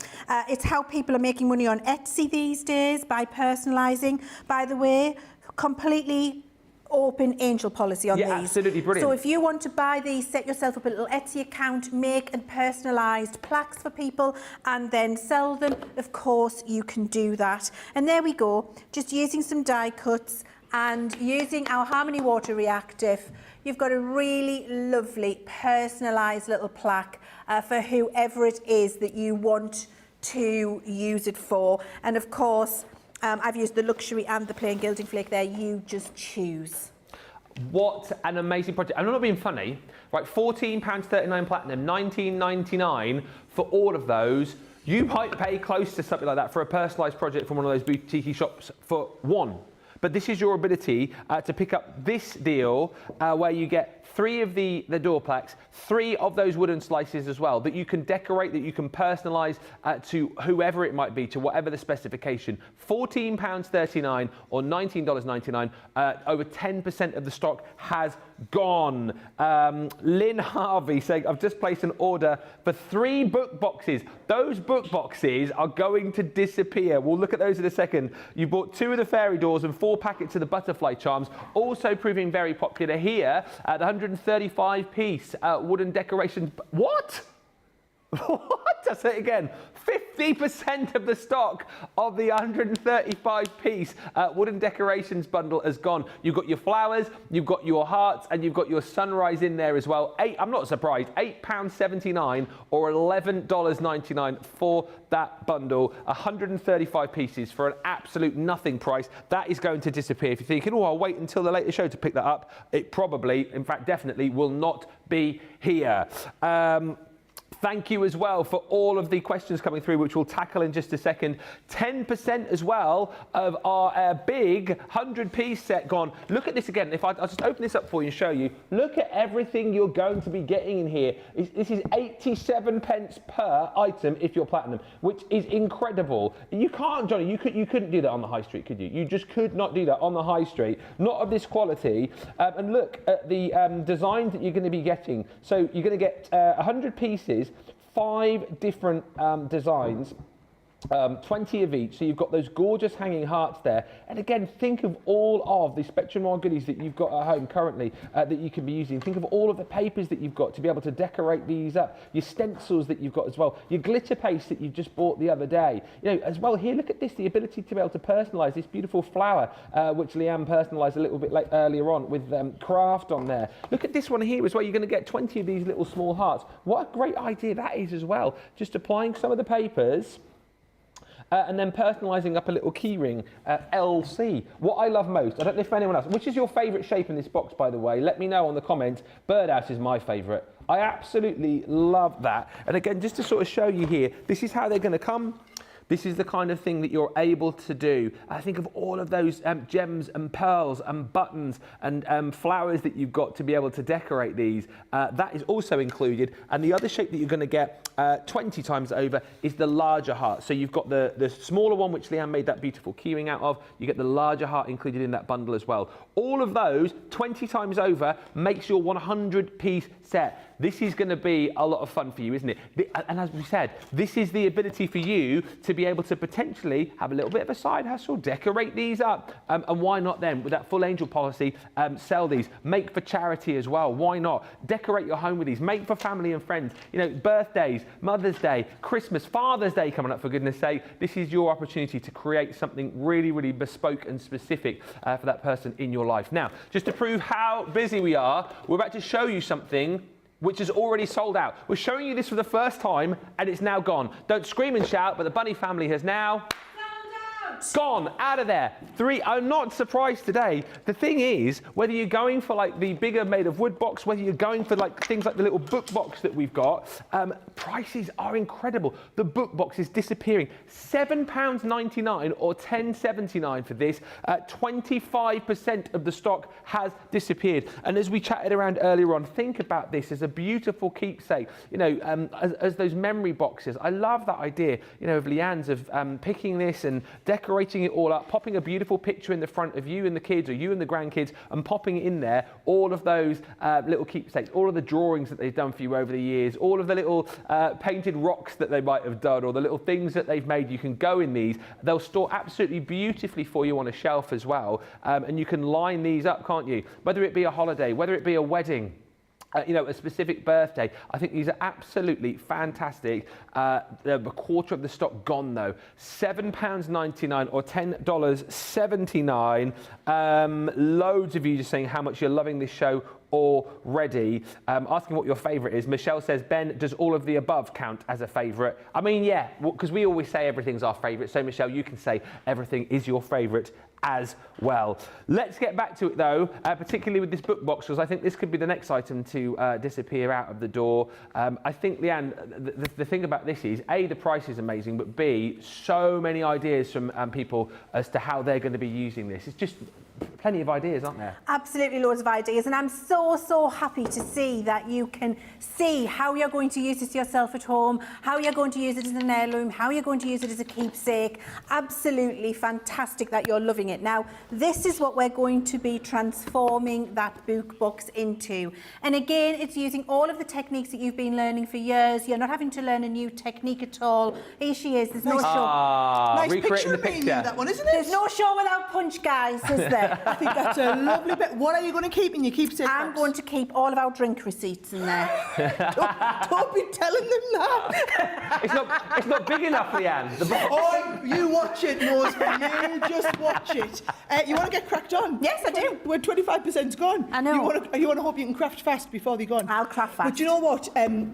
It's how people are making money on Etsy these days by personalising. By the way, completely open angel policy on these. Absolutely brilliant. So if you want to buy these, set yourself up a little Etsy account, make and personalised plaques for people and then sell them. Of course, you can do that. And there we go, just using some die cuts and using our Harmony Water Reactive. You've got a really lovely personalised little plaque for whoever it is that you want to use it for. And of course, I've used the luxury and the plain gilding flake there. You just choose. What an amazing project. I'm not being funny. Right, £14.39 platinum, $19.99 for all of those. You might pay close to something like that for a personalised project from one of those boutique shops for one. But this is your ability to pick up this deal where you get 3 of the door plaques, 3 of those wooden slices as well, that you can decorate, that you can personalise to whoever it might be, to whatever the specification. £14.39 or $19.99. Over 10% of the stock has gone. Lynn Harvey saying, I've just placed an order for 3 book boxes. Those book boxes are going to disappear. We'll look at those in a second. You bought 2 of the fairy doors and 4 packets of the butterfly charms, also proving very popular here. The 135-piece wooden decorations. What? What? I'll say it again. 50% of the stock of the 135-piece wooden decorations bundle has gone. You've got your flowers, you've got your hearts, and you've got your sunrise in there as well. I'm not surprised. £8.79 or $11.99 for that bundle. 135 pieces for an absolute nothing price. That is going to disappear. If you're thinking, oh, I'll wait until the later show to pick that up, it probably, in fact, definitely will not be here. Thank you as well for all of the questions coming through, which we'll tackle in just a second. 10% as well of our big 100-piece set gone. Look at this again. I'll just open this up for you and show you. Look at everything you're going to be getting in here. This is 87 pence per item if you're platinum, which is incredible. You can't, Johnny, you couldn't do that on the high street, could you? You just could not do that on the high street. Not of this quality. And look at the designs that you're going to be getting. So you're going to get 100 pieces, 5 different designs, 20 of each. So you've got those gorgeous hanging hearts there. And again, think of all of the Spectrum Noir goodies that you've got at home currently that you can be using. Think of all of the papers that you've got to be able to decorate these up. Your stencils that you've got as well. Your glitter paste that you just bought the other day. You know, as well here, look at this, the ability to be able to personalise this beautiful flower, which Leanne personalised a little bit earlier on with craft on there. Look at this one here as well. You're going to get 20 of these little small hearts. What a great idea that is as well. Just applying some of the papers and then personalising up a little keyring, LC. What I love most, I don't know if anyone else, which is your favourite shape in this box, by the way? Let me know on the comments. Birdhouse is my favourite. I absolutely love that. And again, just to sort of show you here, this is how they're going to come. This is the kind of thing that you're able to do. I think of all of those gems and pearls and buttons and flowers that you've got to be able to decorate these. That is also included. And the other shape that you're going to get 20 times over is the larger heart. So you've got the smaller one, which Leanne made that beautiful keyring out of. You get the larger heart included in that bundle as well. All of those 20 times over makes your 100-piece set. This is going to be a lot of fun for you, isn't it? And as we said, this is the ability for you to be able to potentially have a little bit of a side hustle, decorate these up, and why not then, with that full angel policy, sell these, make for charity as well. Why not? Decorate your home with these, make for family and friends. You know, birthdays, Mother's Day, Christmas, Father's Day coming up, for goodness sake. This is your opportunity to create something really, really bespoke and specific for that person in your life. Now, just to prove how busy we are, we're about to show you something which is already sold out. We're showing you this for the first time, and it's now gone. Don't scream and shout, but the bunny family has now gone out of there. I'm not surprised today. The thing is, whether you're going for like the bigger made of wood box, whether you're going for like things like the little book box that we've got, prices are incredible. The book box is disappearing. £7.99 or £10.79 for this. 25% of the stock has disappeared. And as we chatted around earlier on, think about this as a beautiful keepsake. You know, as those memory boxes. I love that idea, you know, of Leann's of picking this and decorating it all up, popping a beautiful picture in the front of you and the kids or you and the grandkids and popping in there all of those little keepsakes, all of the drawings that they've done for you over the years, all of the little painted rocks that they might have done or the little things that they've made. You can go in these. They'll store absolutely beautifully for you on a shelf as well. And you can line these up, can't you? Whether it be a holiday, whether it be a wedding, you know, a specific birthday. I think these are absolutely fantastic. They're a quarter of the stock gone though. £7.99 or $10.79. Loads of you just saying how much you're loving this show already. Asking what your favourite is. Michelle says, Ben, does all of the above count as a favourite? I mean, yeah, because we always say everything's our favourite. So Michelle, you can say everything is your favourite as well. Let's get back to it though, particularly with this book box, because I think this could be the next item to disappear out of the door. I think, Leann, the thing about this is, A, the price is amazing, but B, so many ideas from people as to how they're going to be using this. It's just plenty of ideas, aren't there? Absolutely loads of ideas, and I'm so happy to see that you can see how you're going to use this yourself at home, how you're going to use it as an heirloom, how you're going to use it as a keepsake. Absolutely fantastic that you're loving it. Now, this is what we're going to be transforming that book box into. And again, it's using all of the techniques that you've been learning for years. You're not having to learn a new technique at all. Here she is. There's no show. Nice picture of me in that one, isn't it? There's no show without punch, guys, is there? I think that's a lovely bit. What are you going to keep in your keepsake box? I'm going to keep all of our drink receipts in there. don't be telling them that. It's not big enough, Leann. Oh, you watch it, Moseby. You just watch it. You want to get cracked on? Yes, I do. We're 25%'s gone. I know. You want to hope you can craft fast before they're gone? I'll craft fast. But you know what?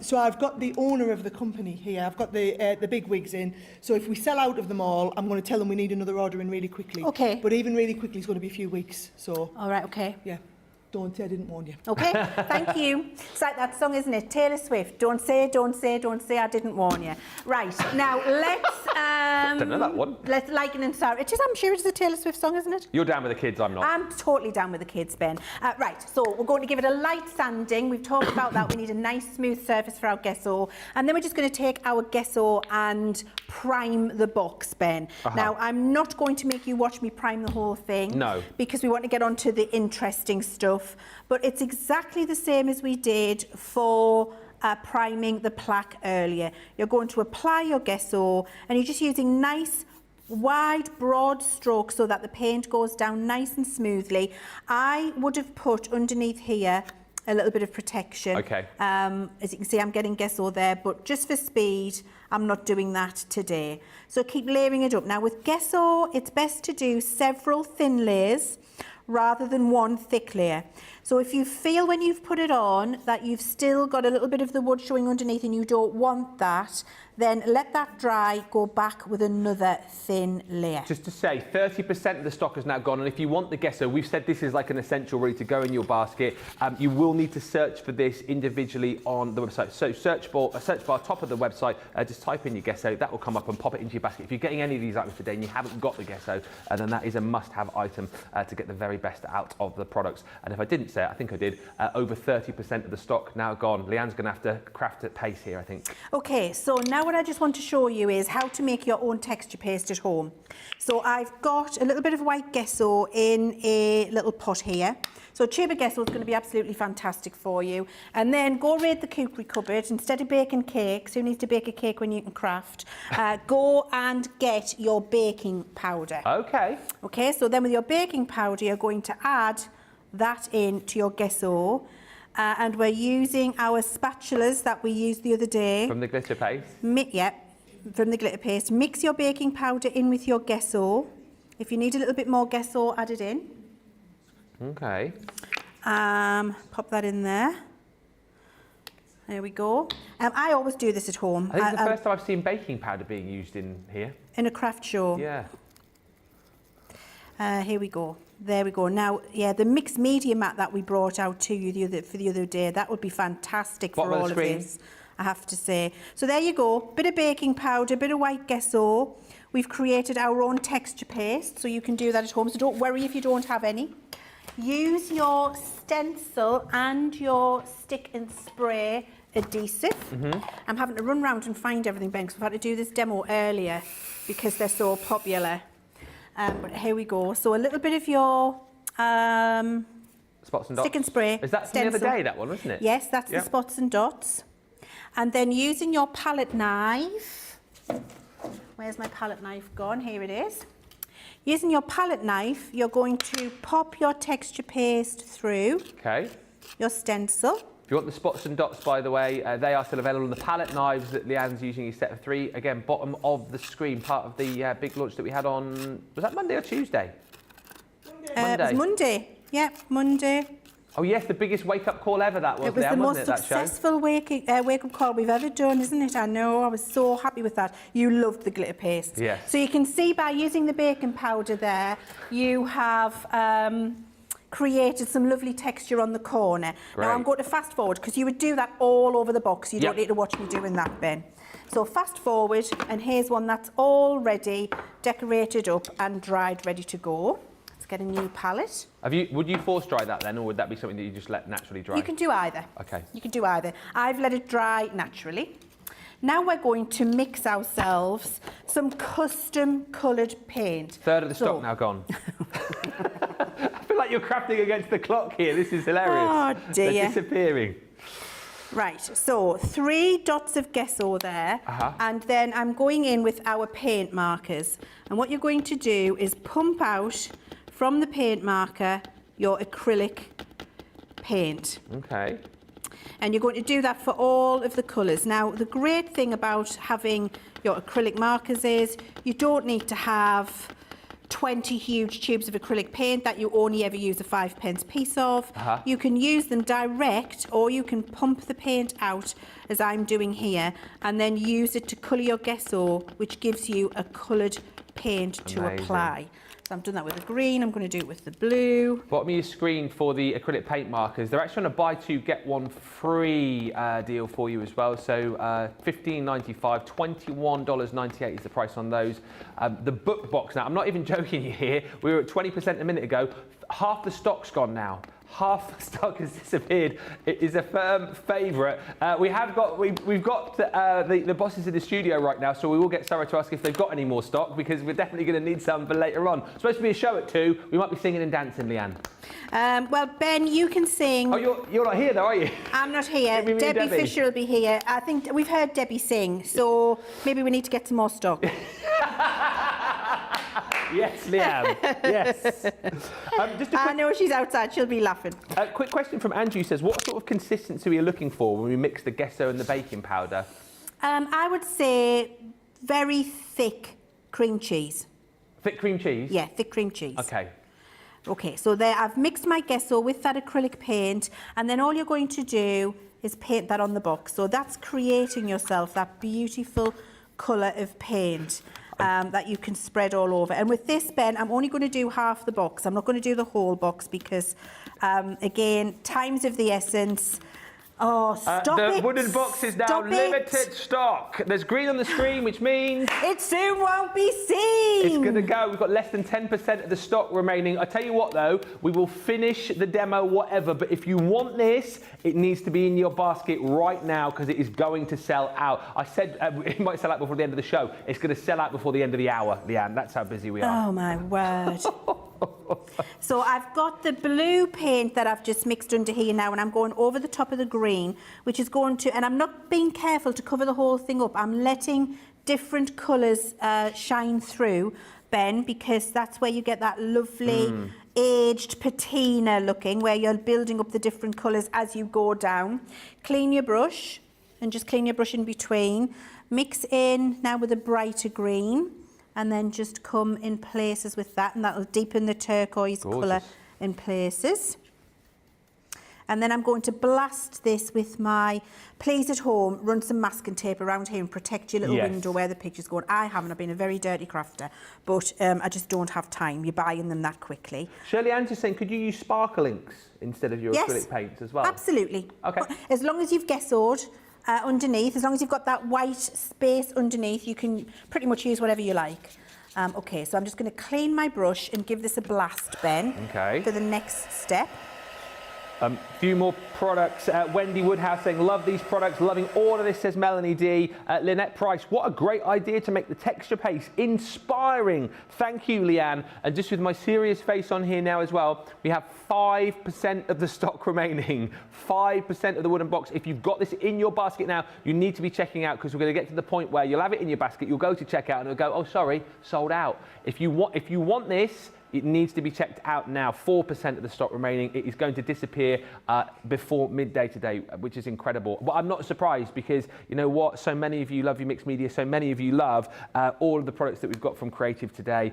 So I've got the owner of the company here. I've got the big wigs in. So if we sell out of them all, I'm going to tell them we need another order in really quickly. Okay. But even really quickly is going to be a few weeks. So. All right. Okay. Yeah. Don't say I didn't warn you. Okay, thank you. It's like that song, isn't it? Taylor Swift. Don't say I didn't warn you. Right, now let's... Don't know that one. Let's liken and sour. I'm sure it's a Taylor Swift song, isn't it? You're down with the kids, I'm not. I'm totally down with the kids, Ben. Right, so we're going to give it a light sanding. We've talked about that. We need a nice smooth surface for our gesso. And then we're just going to take our gesso and prime the box, Ben. Now, I'm not going to make you watch me prime the whole thing. No. Because we want to get on to the interesting stuff. But it's exactly the same as we did for priming the plaque earlier. You're going to apply your gesso and you're just using nice wide broad strokes so that the paint goes down nice and smoothly. I would have put underneath here a little bit of protection. Okay. As you can see, I'm getting gesso there, but just for speed, I'm not doing that today. So keep layering it up. Now with gesso, it's best to do several thin layers rather than one thick layer. So if you feel when you've put it on that you've still got a little bit of the wood showing underneath and you don't want that, then let that dry, go back with another thin layer. Just to say, 30% of the stock has now gone, and if you want the gesso, we've said this is like an essential ready to go in your basket. You will need to search for this individually on the website. So search bar top of the website, just type in your gesso, that will come up and pop it into your basket. If you're getting any of these items today and you haven't got the gesso, then that is a must-have item to get the very best out of the products. And if I didn't say it, I think I did, over 30% of the stock now gone. Leann's going to have to craft at pace here, I think. Okay, so now what I just want to show you is how to make your own texture paste at home. So I've got a little bit of white gesso in a little pot here. So Chibber gesso is going to be absolutely fantastic for you. And then go raid the cookery cupboard. Instead of baking cakes, who needs to bake a cake when you can craft? Go and get your baking powder. Okay. Okay, so then with your baking powder, you're going to add that into your gesso. And we're using our spatulas that we used the other day. From the glitter paste? From the glitter paste. Mix your baking powder in with your gesso. If you need a little bit more gesso, add it in. Okay. Pop that in there. There we go. I always do this at home. I think it's the first time I've seen baking powder being used in here. In a craft show. Yeah. Here we go. There we go. Now, yeah, the mixed media mat that we brought out to you the other day, that would be fantastic for all of this, I have to say. So there you go. Bit of baking powder, bit of white gesso. We've created our own texture paste, so you can do that at home. So don't worry if you don't have any. Use your stencil and your stick and spray adhesive. I'm having to run around and find everything, Ben, because I've had to do this demo earlier because they're so popular. But here we go. So a little bit of your spots and dots. Stick and spray. Is that from the other day, that one, wasn't it? Yes, that's the spots and dots. And then using your palette knife. Where's my palette knife gone? Here it is. Using your palette knife, you're going to pop your texture paste through your stencil. If you want the spots and dots, by the way, they are still available on the palette knives that Leann's using, a set of 3. Again, bottom of the screen, part of the big launch that we had on, was that Monday or Tuesday? Monday. It was Monday. Yeah, Monday. Oh yes, the biggest wake-up call ever that was, It was Leann, the most wasn't it, that show? successful wake-up call we've ever done, isn't it? I know, I was so happy with that. You loved the glitter paste. Yes. So you can see by using the baking powder there, you have created some lovely texture on the corner. Great. Now I'm going to fast forward because you would do that all over the box. You don't need to watch me doing that, Ben. So fast forward, and here's one that's already decorated up and dried, ready to go. Let's get a new palette. Would you force dry that then, or would that be something that you just let naturally dry? You can do either. Okay. You can do either. I've let it dry naturally. Now we're going to mix ourselves some custom coloured paint. Third of the stock now gone. I feel like you're crafting against the clock here. This is hilarious. Oh dear. They're disappearing. Right, so 3 dots of gesso there, and then I'm going in with our paint markers. And what you're going to do is pump out from the paint marker your acrylic paint. Okay. And you're going to do that for all of the colours. Now, the great thing about having your acrylic markers is you don't need to have 20 huge tubes of acrylic paint that you only ever use a 5p piece of. You can use them direct, or you can pump the paint out, as I'm doing here, and then use it to colour your gesso, which gives you a coloured paint to apply. So I've done that with the green, I'm going to do it with the blue. Bottom of your screen for the acrylic paint markers, they're actually on a buy 2 get 1 free deal for you as well. So $15.95, $21.98 is the price on those. The book box now, I'm not even joking you here, we were at 20% a minute ago. Half the stock's gone now. Half the stock has disappeared. It is a firm favourite. We've got the bosses in the studio right now, so we will get Sarah to ask if they've got any more stock, because we're definitely going to need some for later on. It's supposed to be a show at 2. We might be singing and dancing, Leann. Well, Ben, you can sing. Oh, you're not here though, are you? I'm not here. Debbie Fisher will be here. I think we've heard Debbie sing, so maybe we need to get some more stock. Yes, Leann. Yes. I know she's outside. She'll be laughing. A quick question from Andrew says, what sort of consistency are you looking for when we mix the gesso and the baking powder? I would say very thick cream cheese. Thick cream cheese? Yeah, thick cream cheese. Okay. Okay, so there I've mixed my gesso with that acrylic paint, and then all you're going to do is paint that on the box. So that's creating yourself that beautiful colour of paint. That you can spread all over. And with this, Ben, I'm only going to do half the box. I'm not going to do the whole box because, again, time's of the essence. Oh, stop it. The wooden box is now limited stock. There's green on the screen, which means... It soon won't be seen. It's going to go. We've got less than 10% of the stock remaining. I tell you what, though, we will finish the demo, whatever. But if you want this, it needs to be in your basket right now because it is going to sell out. I said it might sell out before the end of the show. It's going to sell out before the end of the hour, Leann. That's how busy we are. Oh, my word. So I've got the blue paint that I've just mixed under here now, and I'm going over the top of the green, which is going to, and I'm not being careful to cover the whole thing up. I'm letting different colours shine through, Ben, because that's where you get that lovely aged patina looking, where you're building up the different colours as you go down. Clean your brush, and just clean your brush in between. Mix in now with a brighter green, and then just come in places with that, and that'll deepen the turquoise colour in places. And then I'm going to blast this with my, please at home, run some masking tape around here and protect your little window where the picture's going. I haven't, I've been a very dirty crafter, but I just don't have time. You're buying them that quickly. Shirley Ann's just saying, could you use sparkle inks instead of your acrylic paints as well? Absolutely. Okay. As long as you've gessoed underneath, as long as you've got that white space underneath, you can pretty much use whatever you like. Okay, so I'm just going to clean my brush and give this a blast, Ben, for the next step. Few more products. Wendy Woodhouse saying, love these products, loving all of this, says Melanie D. Lynette Price, what a great idea to make the texture paste inspiring. Thank you, Leanne. And just with my serious face on here now as well, we have 5% of the stock remaining. 5% of the wooden box. If you've got this in your basket now, you need to be checking out, because we're going to get to the point where you'll have it in your basket, you'll go to checkout and it'll go, oh, sorry, sold out. If you want this, it needs to be checked out now. 4% of the stock remaining. It is going to disappear before midday today, which is incredible. But I'm not surprised, because you know what? So many of you love your mixed media. So many of you love all of the products that we've got from Creativ today.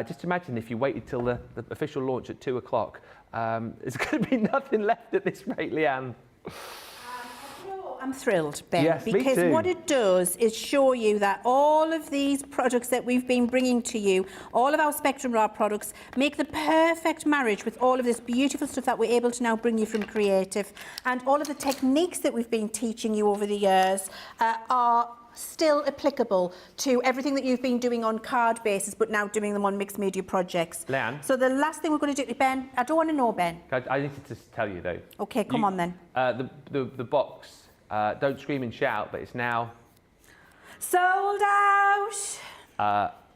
Just imagine if you waited till the official launch at 2 o'clock. There's going to be nothing left at this rate, Leanne. I'm thrilled, Ben, yes, because what it does is show you that all of these products that we've been bringing to you, all of our Spectrum Raw products, make the perfect marriage with all of this beautiful stuff that we're able to now bring you from Creativ, and all of the techniques that we've been teaching you over the years are still applicable to everything that you've been doing on card basis, but now doing them on mixed media projects. Leanne? So the last thing we're going to do, Ben, I don't want to know, Ben. I need to just tell you though. Okay, come on then. The box. Don't scream and shout, but it's now sold out.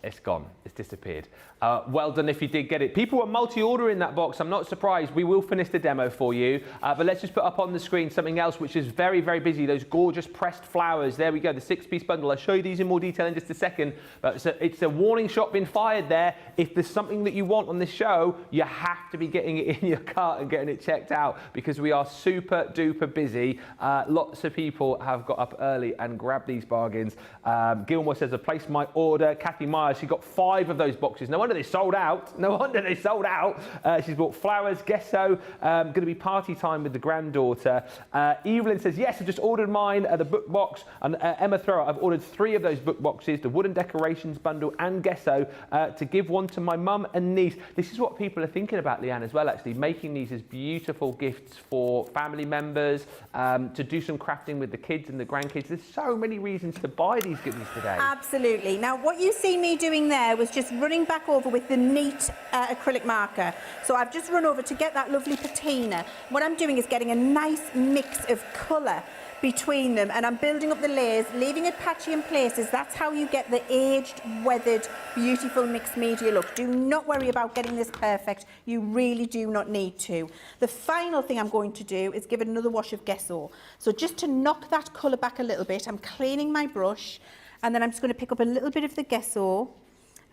It's gone. It's disappeared. Well done if you did get it. People were multi-ordering that box. I'm not surprised. We will finish the demo for you. But let's just put up on the screen something else which is very, very busy. Those gorgeous pressed flowers. There we go, the 6-piece bundle. I'll show you these in more detail in just a second. But it's a warning shot being fired there. If there's something that you want on this show, you have to be getting it in your cart and getting it checked out, because we are super duper busy. Lots of people have got up early and grabbed these bargains. Gilmore says, I placed my order. Kathy Myers, she got 5 of those boxes. No wonder they sold out. No wonder they sold out. She's bought flowers, gesso. Going to be party time with the granddaughter. Evelyn says, yes, I just ordered mine, the book box. And Emma Thrower, I've ordered 3 of those book boxes, the wooden decorations bundle and gesso, to give one to my mum and niece. This is what people are thinking about, Leanne, as well, actually, making these as beautiful gifts for family members, to do some crafting with the kids and the grandkids. There's so many reasons to buy these goodies today. Absolutely. Now, what you see me doing there was just running back over with the neat acrylic marker. So I've just run over to get that lovely patina. What I'm doing is getting a nice mix of colour between them, and I'm building up the layers, leaving it patchy in places. That's how you get the aged, weathered, beautiful mixed media look. Do not worry about getting this perfect. You really do not need to. The final thing I'm going to do is give it another wash of gesso. So just to knock that colour back a little bit, I'm cleaning my brush, and then I'm just going to pick up a little bit of the gesso,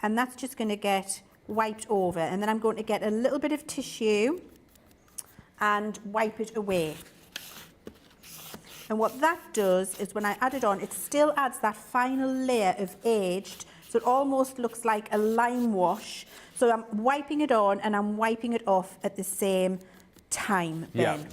and that's just going to get wiped over. And then I'm going to get a little bit of tissue and wipe it away. And what that does is when I add it on, it still adds that final layer of aged, so it almost looks like a lime wash. So I'm wiping it on and I'm wiping it off at the same time, Ben. Yeah.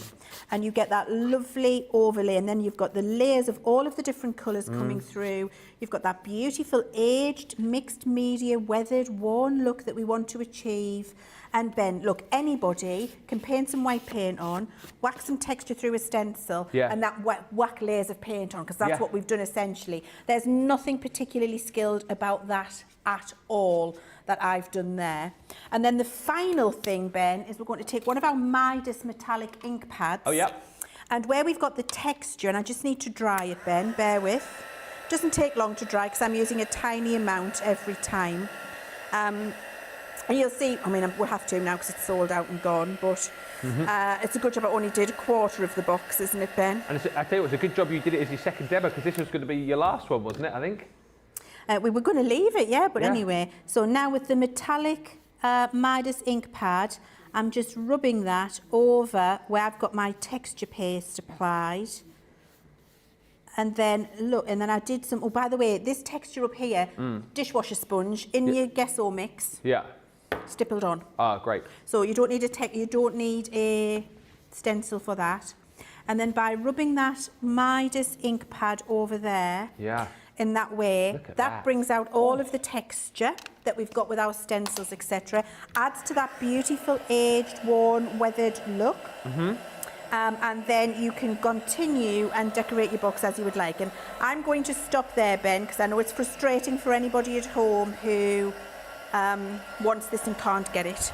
And you get that lovely overlay, and then you've got the layers of all of the different colours coming through. You've got that beautiful aged, mixed media, weathered, worn look that we want to achieve. And Ben, look, anybody can paint some white paint on, whack some texture through a stencil, and that whack layers of paint on, because that's what we've done essentially. There's nothing particularly skilled about that at all that I've done there. And then the final thing, Ben, is we're going to take one of our Midas metallic ink pads. Oh, yeah. And where we've got the texture, and I just need to dry it, Ben, bear with. Doesn't take long to dry because I'm using a tiny amount every time. And you'll see, I mean, we'll have to now because it's sold out and gone, but it's a good job I only did a quarter of the box, isn't it, Ben? And I tell you what, it's a good job you did it as your second demo, because this was going to be your last one, wasn't it, I think? We were going to leave it, but anyway. So now with the metallic Midas ink pad, I'm just rubbing that over where I've got my texture paste applied. And then, look, and then I did some, oh, by the way, this texture up here, dishwasher sponge in your gesso mix. Yeah. Stippled on. Ah, great. So you don't need a stencil for that. And then by rubbing that Midas ink pad over there, in that way, that brings out all of the texture that we've got with our stencils, etc. Adds to that beautiful aged, worn, weathered look. And then you can continue and decorate your box as you would like. And I'm going to stop there, Ben, because I know it's frustrating for anybody at home who wants this and can't get it.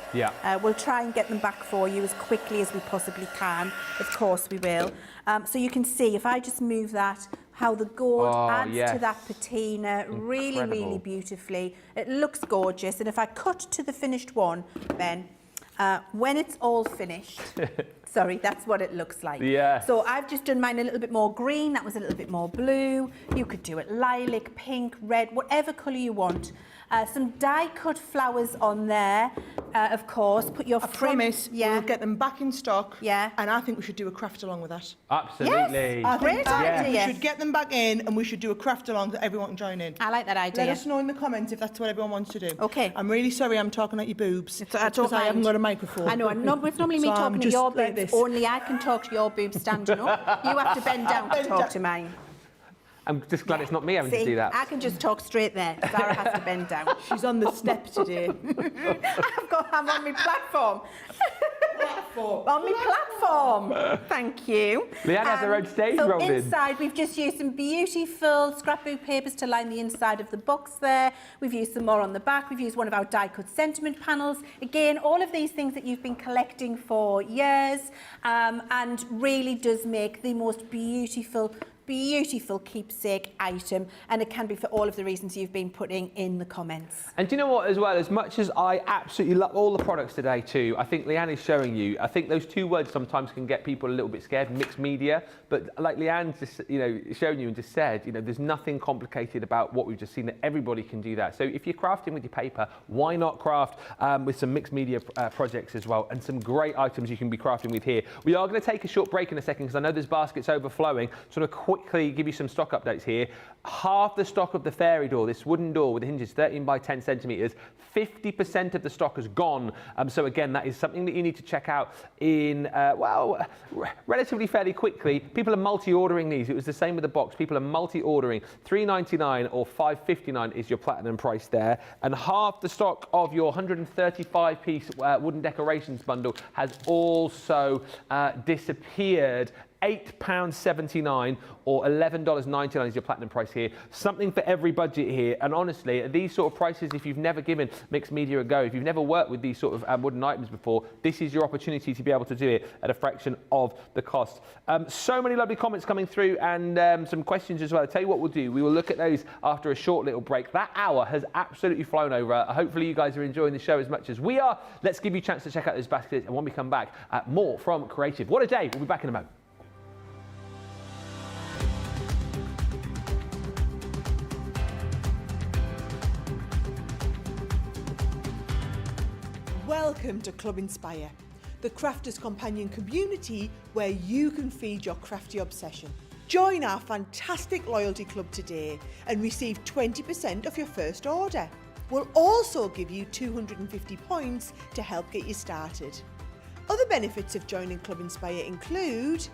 We'll try and get them back for you as quickly as we possibly can. Of course we will. So you can see, if I just move that, how the gold adds to that patina really beautifully. It looks gorgeous. And if I cut to the finished one, Ben, when it's all finished, sorry, that's what it looks like. So I've just done mine a little bit more green. That was a little bit more blue. You could do it lilac, pink, red, whatever colour you want. Some die-cut flowers on there, of course. Put your I promise we'll get them back in stock. And I think we should do a craft along with that. Absolutely. I think Great idea. we should get them back in and we should do a craft along that everyone can join in. I like that idea. Let us know in the comments if that's what everyone wants to do. Okay. I'm really sorry I'm talking at your boobs. It's because I haven't got a microphone. I know, it's normally me So talking to just your like boobs, this. only I can talk to your boobs standing up. You have to bend down to talk to mine. I'm just glad it's not me having to do that. I can just talk straight there. Sarah has to bend down. She's on the step today. I'm on my platform. On my platform. Thank you. Leann has her own stage so rolled in. Inside, we've just used some beautiful scrapbook papers to line the inside of the box there. We've used some more on the back. We've used one of our die-cut sentiment panels. Again, all of these things that you've been collecting for years, and really does make the most beautiful keepsake item, and it can be for all of the reasons you've been putting in the comments. And do you know what, as well, as much as I absolutely love all the products today too, I think Leann is showing you, I think those two words sometimes can get people a little bit scared, mixed media, but like Leann's just, shown you and just said, there's nothing complicated about what we've just seen, that everybody can do that. So if you're crafting with your paper, why not craft with some mixed media projects as well, and some great items you can be crafting with here. We are going to take a short break in a second because I know there's baskets overflowing, sort of quickly give you some stock updates here. Half the stock of the fairy door, this wooden door with the hinges 13 by 10 centimetres, 50% of the stock has gone. So again, that is something that you need to check out in, relatively fairly quickly. People are multi-ordering these. It was the same with the box. People are multi-ordering. $3.99 or $5.59 is your platinum price there. And half the stock of your 135-piece wooden decorations bundle has also disappeared. £8.79 or $11.99 is your platinum price here. Something for every budget here. And honestly, at these sort of prices, if you've never given mixed media a go, if you've never worked with these sort of wooden items before, this is your opportunity to be able to do it at a fraction of the cost. So many lovely comments coming through, and some questions as well. I'll tell you what we'll do. We will look at those after a short little break. That hour has absolutely flown over. Hopefully you guys are enjoying the show as much as we are. Let's give you a chance to check out those baskets, and when we come back, more from Creativ. What a day. We'll be back in a moment. Welcome to Club Inspire, the crafters' companion community where you can feed your crafty obsession. Join our fantastic loyalty club today and receive 20% off your first order. We'll also give you 250 points to help get you started. Other benefits of joining Club Inspire include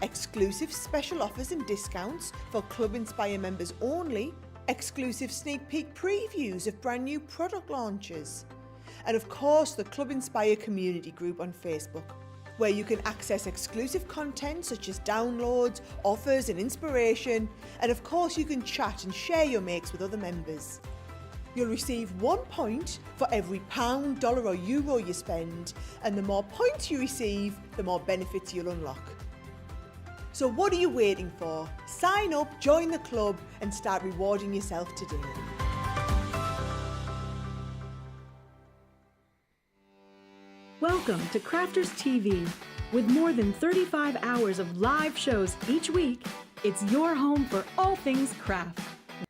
exclusive special offers and discounts for Club Inspire members only, exclusive sneak peek previews of brand new product launches, and of course the Club Inspire community group on Facebook, where you can access exclusive content such as downloads, offers and inspiration, and of course you can chat and share your makes with other members. You'll receive 1 point for every £1, dollar or euro you spend, and the more points you receive, the more benefits you'll unlock. So what are you waiting for? Sign up, join the club and start rewarding yourself today. Welcome to Crafters TV. With more than 35 hours of live shows each week, it's your home for all things craft.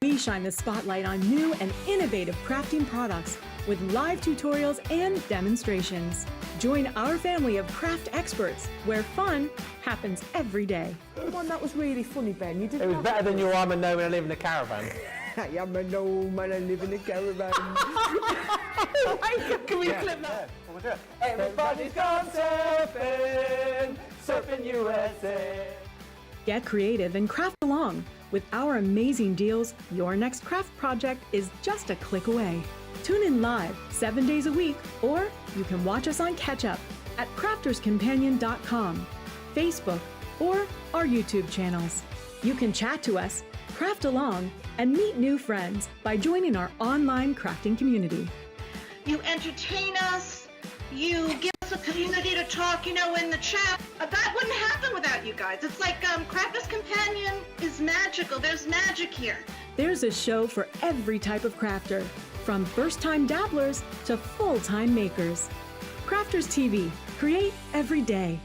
We shine the spotlight on new and innovative crafting products with live tutorials and demonstrations. Join our family of craft experts where fun happens every day. The one that was really funny, Ben, you didn't. It was better than your I'm a gnome and I live in a caravan. I am a gnome and I live in a caravan. Can we clip that? Everybody's gone surfing, Surfing USA. Get creative and craft along. With our amazing deals, your next craft project is just a click away. Tune in live 7 days a week, or you can watch us on Catch Up at crafterscompanion.com, Facebook, or our YouTube channels. You can chat to us, craft along, and meet new friends by joining our online crafting community. You entertain us, you give us a community to talk, in the chat. That wouldn't happen without you guys. It's like Crafters Companion is magical. There's magic here. There's a show for every type of crafter, from first-time dabblers to full-time makers. Crafters TV. Create every day.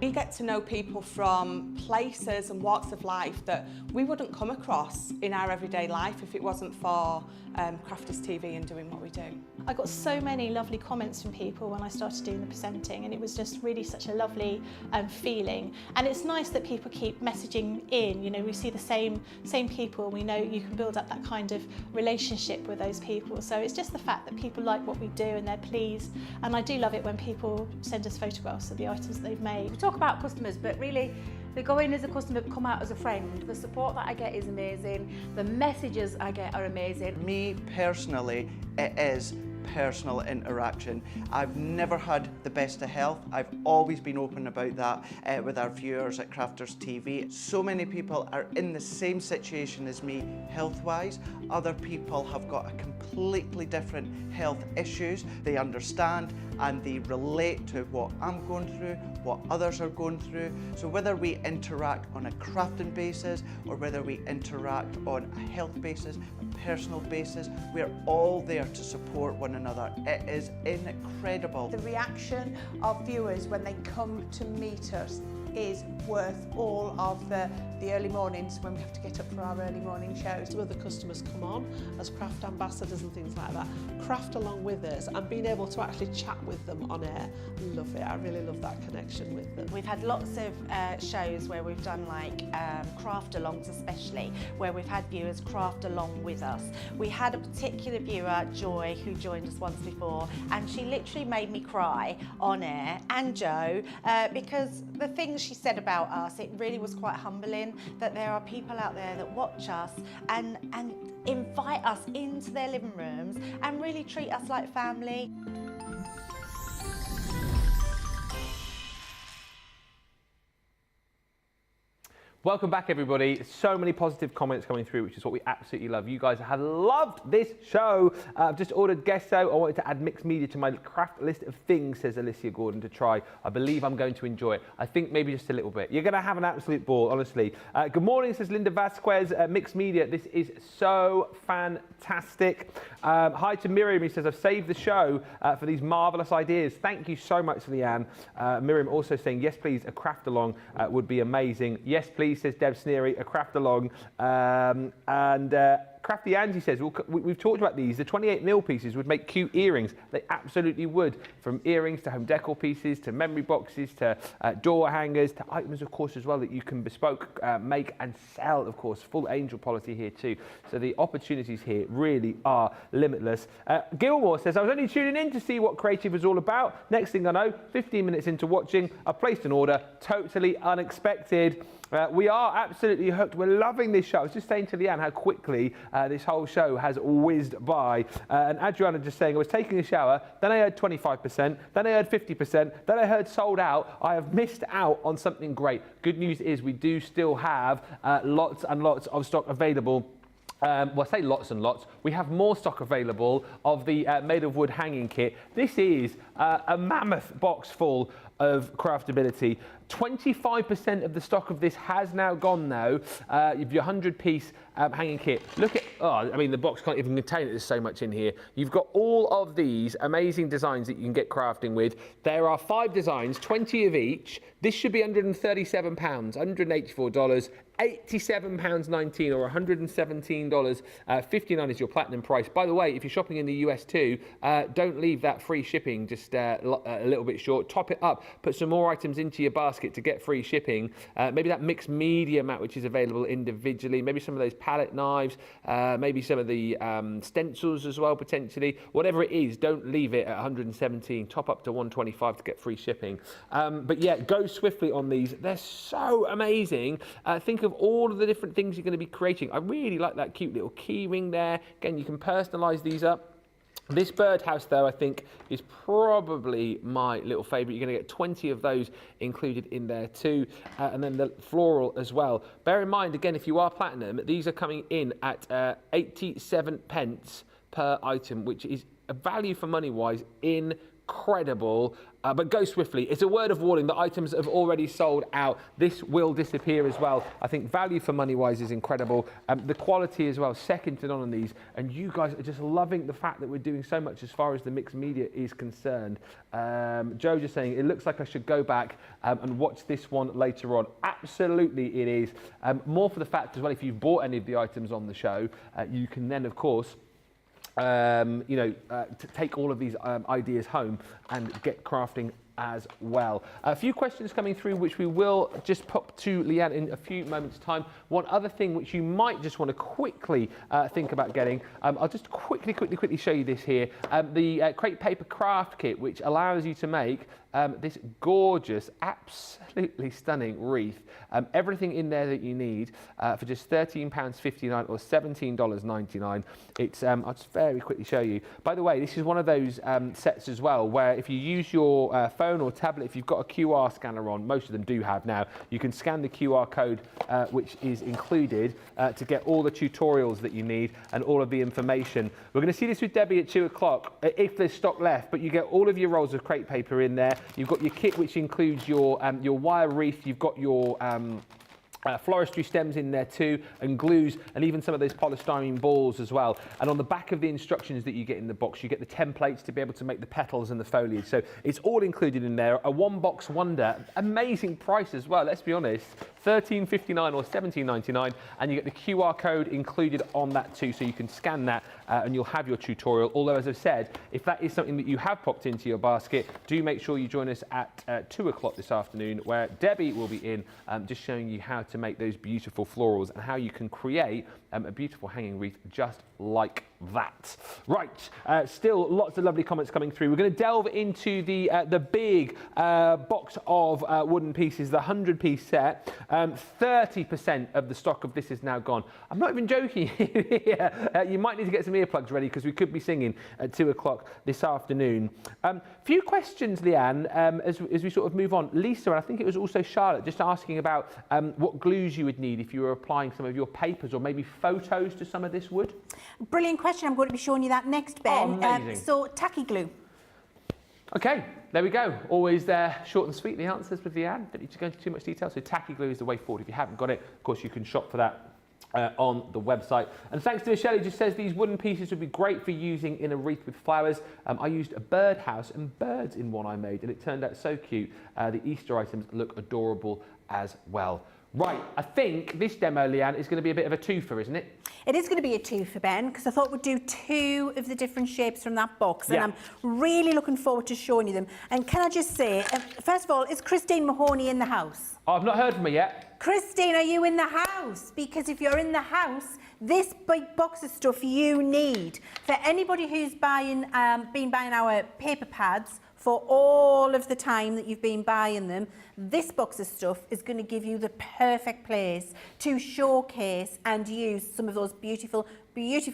We get to know people from places and walks of life that we wouldn't come across in our everyday life if it wasn't for Crafters TV and doing what we do. I got so many lovely comments from people when I started doing the presenting, and it was just really such a lovely feeling. And it's nice that people keep messaging in. We see the same people. We know you can build up that kind of relationship with those people. So it's just the fact that people like what we do and they're pleased. And I do love it when people send us photographs of the items that they've made. We talk about customers, but really they go in as a customer, come out as a friend. The support that I get is amazing. The messages I get are amazing. Me personally, it is personal interaction. I've never had the best of health. I've always been open about that with our viewers at Crafters TV. So many people are in the same situation as me health-wise. Other people have got a completely different health issues. They understand and they relate to what I'm going through, what others are going through. So whether we interact on a crafting basis or whether we interact on a health basis, a personal basis, we're all there to support one another. It is incredible. The reaction of viewers when they come to meet us is worth all of the early mornings when we have to get up for our early morning shows. Some of the customers come on as craft ambassadors and things like that, craft along with us, and being able to actually chat with them on air. Love it. I really love that connection with them. We've had lots of shows where we've done craft alongs, especially where we've had viewers craft along with us. We had a particular viewer, Joy, who joined us once before, and she literally made me cry on air, and Joe, because the things she said about us, it really was quite humbling that there are people out there that watch us and invite us into their living rooms and really treat us like family. Welcome back, everybody. So many positive comments coming through, which is what we absolutely love. You guys have loved this show. I've just ordered Gesso. I wanted to add mixed media to my craft list of things, says Alicia Gordon, to try. I believe I'm going to enjoy it. I think maybe just a little bit. You're going to have an absolute ball, honestly. Good morning, says Linda Vasquez. Mixed media, this is so fantastic. Hi to Miriam, who says, I've saved the show for these marvellous ideas. Thank you so much, Leanne. Miriam also saying, yes, please, a craft along would be amazing. Yes, please, says Deb Sneary, a craft along. Crafty Angie says, we've talked about these. The 28mm pieces would make cute earrings. They absolutely would. From earrings to home decor pieces, to memory boxes, to door hangers, to items, of course, as well, that you can bespoke, make and sell, of course. Full angel policy here too. So the opportunities here really are limitless. Gilmore says, I was only tuning in to see what Creativ was all about. Next thing I know, 15 minutes into watching, I placed an order, totally unexpected. We are absolutely hooked. We're loving this show. I was just saying to Leanne how quickly this whole show has whizzed by. And Adriana just saying, I was taking a shower, then I heard 25%, then I heard 50%, then I heard sold out. I have missed out on something great. Good news is we do still have lots and lots of stock available. Well, I say lots and lots. We have more stock available of the made of wood hanging kit. This is a mammoth box full of craftability. 25% of the stock of this has now gone now. Your 100-piece hanging kit. Look at, I mean, the box can't even contain it. There's so much in here. You've got all of these amazing designs that you can get crafting with. There are 5 designs, 20 of each. This should be £137, $184. £87.19 or $117. 59 is your platinum price. By the way, if you're shopping in the US too, don't leave that free shipping just a little bit short. Top it up. Put some more items into your basket to get free shipping. Maybe that mixed media mat, which is available individually. Maybe some of those palette knives, maybe some of the stencils as well, potentially. Whatever it is, don't leave it at 117. Top up to 125 to get free shipping. But yeah, go swiftly on these. They're so amazing. Think of all of the different things you're going to be creating. I really like that cute little key ring there. Again, you can personalize these up. This birdhouse, though, I think is probably my little favourite. You're going to get 20 of those included in there too, and then the floral as well. Bear in mind, again, if you are platinum, these are coming in at 87 pence per item, which is a value for money wise incredible. But go swiftly. It's a word of warning. The items have already sold out. This will disappear as well. I think value for money wise is incredible. The quality as well, second to none on these. And you guys are just loving the fact that we're doing so much as far as the mixed media is concerned. Joe just saying, it looks like I should go back and watch this one later on. Absolutely it is. More for the fact as well, if you've bought any of the items on the show, you can then, of course, take all of these ideas home and get crafting as well. A few questions coming through which we will just pop to Leann in a few moments time. One other thing which you might just want to quickly think about getting, I'll just quickly show you this here, the Create Paper Craft Kit, which allows you to make this gorgeous, absolutely stunning wreath. Everything in there that you need for just £13.59 or $17.99. It's, I'll just very quickly show you. By the way, this is one of those sets as well where if you use your phone or tablet, if you've got a QR scanner on, most of them do have now, you can scan the QR code which is included to get all the tutorials that you need and all of the information. We're going to see this with Debbie at 2 o'clock if there's stock left, but you get all of your rolls of crepe paper in there. You've got your kit which includes your wire wreath, you've got your floristry stems in there too, and glues, and even some of those polystyrene balls as well. And on the back of the instructions that you get in the box, you get the templates to be able to make the petals and the foliage. So it's all included in there. A one box wonder, amazing price as well, let's be honest. $13.59 or $17.99, and you get the QR code included on that too, so you can scan that and you'll have your tutorial. Although, as I've said, if that is something that you have popped into your basket, do make sure you join us at 2 o'clock this afternoon, where Debbie will be in just showing you how to make those beautiful florals and how you can create a beautiful hanging wreath just like that. Right, still lots of lovely comments coming through. We're going to delve into the big box of wooden pieces, the 100-piece set. 30% of the stock of this is now gone. I'm not even joking here. You might need to get some earplugs ready because we could be singing at 2 o'clock this afternoon. Few questions, Leann, as we sort of move on. Lisa, and I think it was also Charlotte, just asking about what glues you would need if you were applying some of your papers or maybe photos to some of this wood. Brilliant question. I'm going to be showing you that next, Ben. Oh, amazing. So tacky glue. Okay, there we go. Always short and sweet, the answers with Leann. Don't need to go into too much detail. So tacky glue is the way forward. If you haven't got it, of course, you can shop for that on the website. And thanks to Michelle, who just says these wooden pieces would be great for using in a wreath with flowers. I used a birdhouse and birds in one I made, and it turned out so cute. The Easter items look adorable as well. Right, I think this demo, Leann, is going to be a bit of a twofer, isn't it? It is going to be a twofer, Ben, because I thought we'd do 2 of the different shapes from that box, and Yeah. I'm really looking forward to showing you them. And can I just say, first of all, is Christine Mahoney in the house? Oh, I've not heard from her yet. Christine, are you in the house? Because if you're in the house, this big box of stuff you need. For anybody who's been buying our paper pads for all of the time that you've been buying them, this box of stuff is going to give you the perfect place to showcase and use some of those beautiful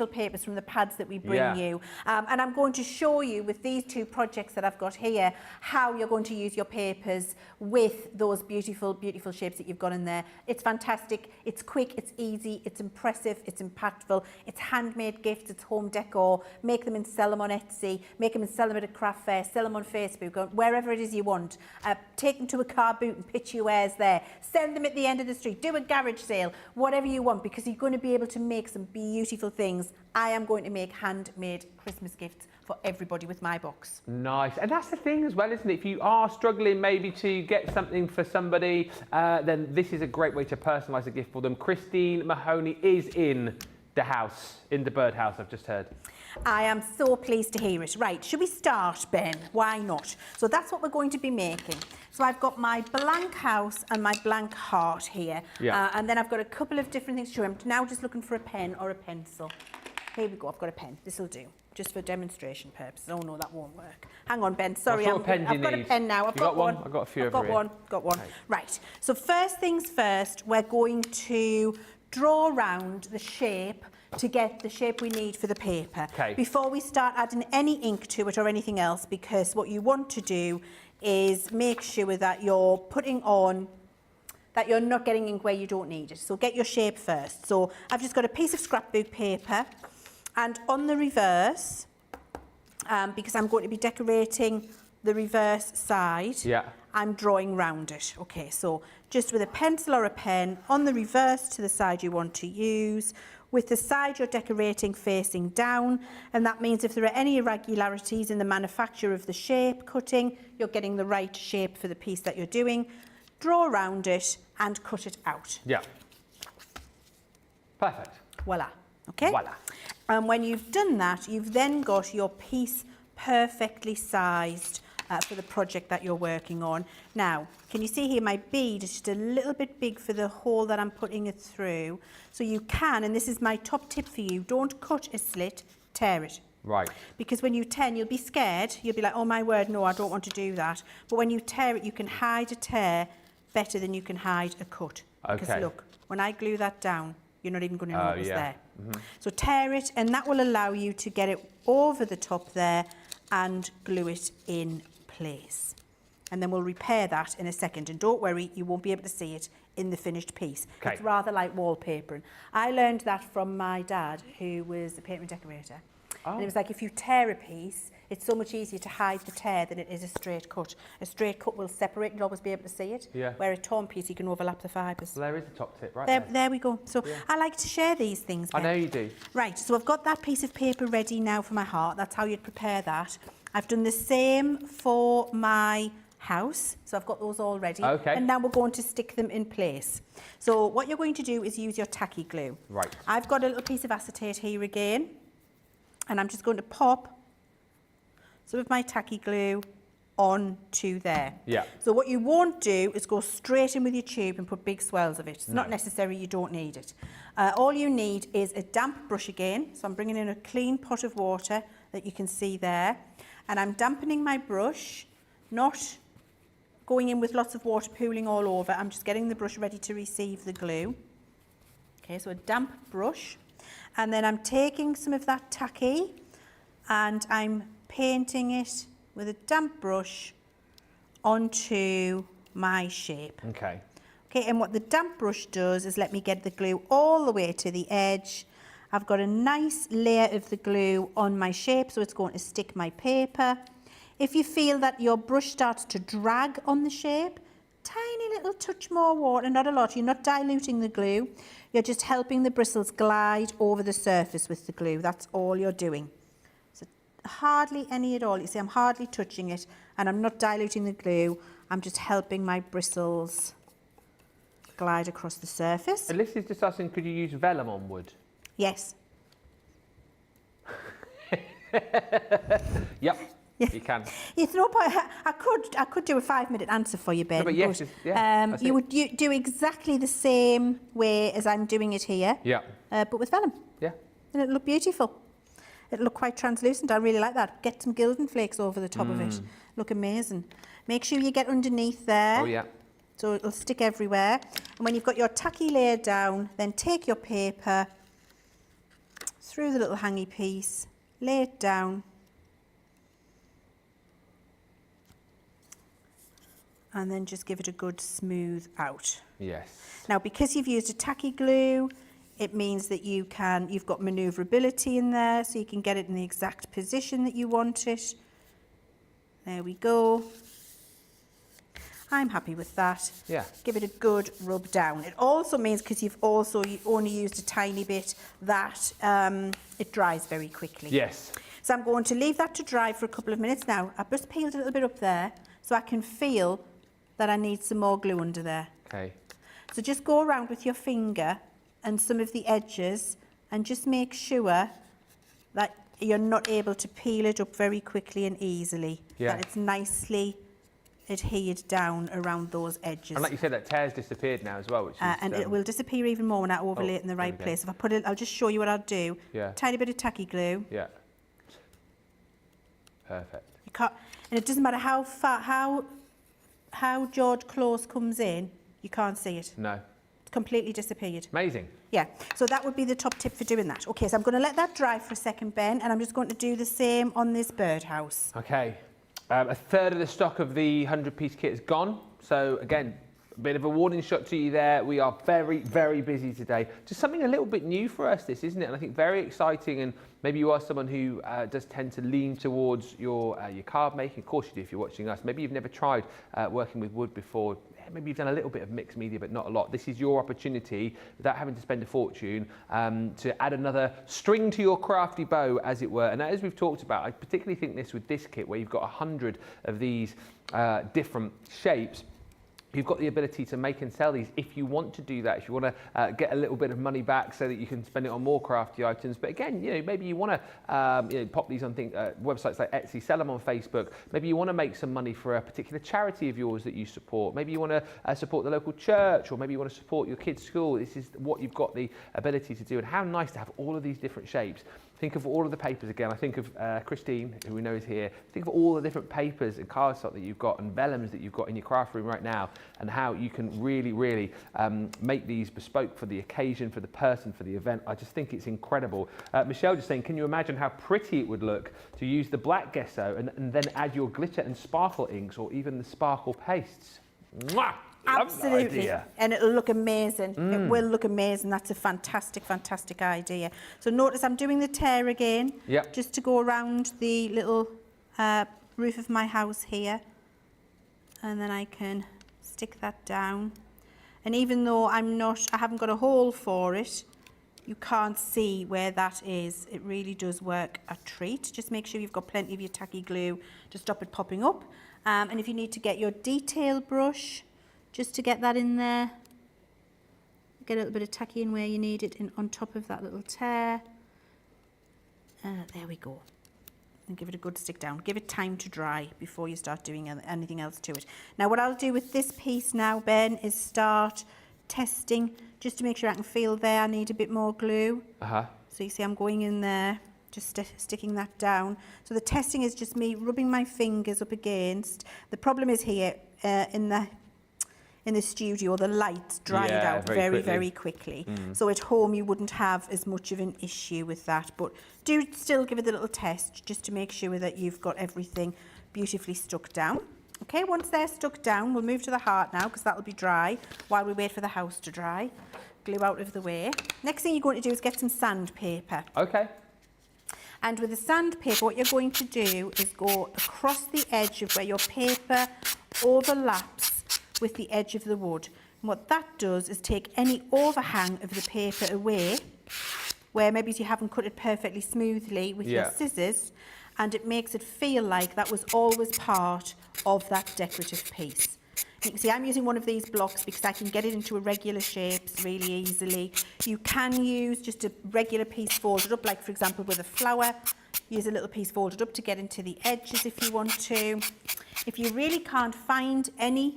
papers from the pads that we bring you. And I'm going to show you with these 2 projects that I've got here how you're going to use your papers with those beautiful shapes that you've got in there. It's fantastic, it's quick, it's easy, it's impressive, it's impactful, it's handmade gifts, it's home decor. Make them and sell them on Etsy, make them and sell them at a craft fair, sell them on Facebook, wherever it is you want. Take them to a car boot and pitch your wares there. Send them at the end of the street, do a garage sale, whatever you want, because you're going to be able to make some beautiful things. I am going to make handmade Christmas gifts for everybody with my box. Nice. And that's the thing as well, isn't it? If you are struggling maybe to get something for somebody, then this is a great way to personalise a gift for them. Christine Mahoney is in the house, in the birdhouse, I've just heard. I am so pleased to hear it. Right, should we start, Ben? Why not? So that's what we're going to be making. So I've got my blank house and my blank heart here. Yeah. And then I've got a couple of different things to show. I'm now just looking for a pen or a pencil. Here we go, I've got a pen. This will do, just for demonstration purposes. Oh no, that won't work. Hang on, Ben, sorry. What sort of pen do you I've got a need? pen now. I've got one. I've got a few I've over got here. got one. Okay. Right, so first things first, we're going to draw around the shape to get the shape we need for the paper. Okay. Before we start adding any ink to it or anything else, because what you want to do is make sure that you're putting on, that you're not getting ink where you don't need it. So get your shape first. So I've just got a piece of scrapbook paper, and on the reverse, because I'm going to be decorating the reverse side, I'm drawing round it. Okay, so just with a pencil or a pen, on the reverse to the side you want to use, with the side you're decorating facing down, and that means if there are any irregularities in the manufacture of the shape cutting, you're getting the right shape for the piece that you're doing. Draw around it and cut it out. Yeah. Perfect. Voila. Okay? Voila. And when you've done that, you've then got your piece perfectly sized for the project that you're working on. Now, can you see here my bead is just a little bit big for the hole that I'm putting it through. So you can, and this is my top tip for you, don't cut a slit, tear it. Right. Because when you tear, you'll be scared. You'll be like, oh my word, no, I don't want to do that. But when you tear it, you can hide a tear better than you can hide a cut. Okay. Because look, when I glue that down, you're not even going to know it was there. Mm-hmm. So tear it, and that will allow you to get it over the top there and glue it in place. And then we'll repair that in a second. And don't worry, you won't be able to see it in the finished piece. Okay. It's rather like wallpapering. I learned that from my dad, who was a painter and decorator. Oh. And it was like, if you tear a piece, it's so much easier to hide the tear than it is a straight cut. A straight cut will separate, you'll always be able to see it. Yeah. Where a torn piece, you can overlap the fibres. Well, there is a top tip, right There we go. So I like to share these things. I Ben. know you do. Right, so I've got that piece of paper ready now for my heart. That's how you'd prepare that. I've done the same for my house. So I've got those all ready. Okay. And now we're going to stick them in place. So what you're going to do is use your tacky glue. Right. I've got a little piece of acetate here again. And I'm just going to pop some of my tacky glue onto there. Yeah. So what you won't do is go straight in with your tube and put big swells of it. It's not necessary, you don't need it. All you need is a damp brush again. So I'm bringing in a clean pot of water that you can see there. And I'm dampening my brush, not going in with lots of water pooling all over. I'm just getting the brush ready to receive the glue. Okay, so a damp brush. And then I'm taking some of that tacky and I'm painting it with a damp brush onto my shape. Okay. Okay, and what the damp brush does is let me get the glue all the way to the edge. I've got a nice layer of the glue on my shape, so it's going to stick my paper. If you feel that your brush starts to drag on the shape, tiny little touch more water, not a lot. You're not diluting the glue. You're just helping the bristles glide over the surface with the glue. That's all you're doing. So hardly any at all. You see, I'm hardly touching it, and I'm not diluting the glue. I'm just helping my bristles glide across the surface. Alyssa's just asking, could you use vellum on wood? Yes. Yep. You can. It's no point. I could do a 5-minute answer for you, Ben. No, but yes, that's you it. would do exactly the same way as I'm doing it here. Yeah. But with vellum. Yeah. And it'll look beautiful. It'll look quite translucent. I really like that. Get some gilding flakes over the top of it. Look amazing. Make sure you get underneath there. Oh yeah. So it'll stick everywhere. And when you've got your tacky layer down, then take your paper through the little hangy piece, lay it down, and then just give it a good smooth out. Yes. Now, because you've used a tacky glue, it means that you've got manoeuvrability in there, so you can get it in the exact position that you want it. There we go. I'm happy with that. Yeah. Give it a good rub down. It also means, because you've only used a tiny bit, that it dries very quickly. Yes. So I'm going to leave that to dry for a couple of minutes now. I've just peeled a little bit up there, so I can feel that I need some more glue under there. Okay. So just go around with your finger and some of the edges and just make sure that you're not able to peel it up very quickly and easily. Yeah. That it's nicely adhered down around those edges. And like you said, that tear's disappeared now as well, which is... and it will disappear even more when I overlay it in the right place. If I put it, I'll just show you what I'll do. Yeah. Tiny bit of tacky glue. Yeah. Perfect. You can't, and it doesn't matter how far, how George close comes in, you can't see it. No. It's completely disappeared. Amazing. Yeah, so that would be the top tip for doing that. Okay, so I'm going to let that dry for a second, Ben, and I'm just going to do the same on this birdhouse. Okay. A third of the stock of the 100-piece kit is gone. So again, a bit of a warning shot to you there. We are very, very busy today. Just something a little bit new for us, this, isn't it? And I think very exciting. And maybe you are someone who does tend to lean towards your card making. Of course you do if you're watching us. Maybe you've never tried working with wood before. Maybe you've done a little bit of mixed media, but not a lot. This is your opportunity, without having to spend a fortune, to add another string to your crafty bow, as it were. And as we've talked about, I particularly think this with this kit, where you've got 100 of these different shapes. You've got the ability to make and sell these if you want to do that, if you want to get a little bit of money back so that you can spend it on more crafty items. But again, you know, maybe you want to pop these on websites like Etsy, sell them on Facebook. Maybe you want to make some money for a particular charity of yours that you support. Maybe you want to support the local church, or maybe you want to support your kid's school. This is what you've got the ability to do. And how nice to have all of these different shapes. Think of all of the papers again. I think of Christine, who we know is here. Think of all the different papers and cardstock that you've got and vellums that you've got in your craft room right now, and how you can really, really make these bespoke for the occasion, for the person, for the event. I just think it's incredible. Michelle just saying, can you imagine how pretty it would look to use the black gesso and then add your glitter and sparkle inks, or even the sparkle pastes? Mwah! Absolutely, and it'll look amazing. It will look amazing. That's a fantastic, fantastic idea. So notice I'm doing the tear again, just to go around the little roof of my house here, and then I can stick that down. And even though I haven't got a hole for it, you can't see where that is. It really does work a treat. Just make sure you've got plenty of your tacky glue to stop it popping up. And if you need to get your detail brush, just to get that in there, get a little bit of tacky in where you need it, on top of that little tear. There we go. And give it a good stick down. Give it time to dry before you start doing anything else to it. Now what I'll do with this piece now, Ben, is start testing, just to make sure I can feel there I need a bit more glue. So you see I'm going in there, just sticking that down. So the testing is just me rubbing my fingers up against. The problem is here in the studio, the lights dried out very quickly. So at home you wouldn't have as much of an issue with that, but do still give it a little test just to make sure that you've got everything beautifully stuck down. Okay, once they're stuck down, we'll move to the heart now, because that'll be dry while we wait for the house to dry. Glue out of the way. Next thing you're going to do is get some sandpaper. Okay. And with the sandpaper, what you're going to do is go across the edge of where your paper overlaps with the edge of the wood. And what that does is take any overhang of the paper away, where maybe you haven't cut it perfectly smoothly with your scissors, and it makes it feel like that was always part of that decorative piece. You can see I'm using one of these blocks because I can get it into irregular shapes really easily. You can use just a regular piece folded up, like for example with a flower. Use a little piece folded up to get into the edges if you want to. If you really can't find any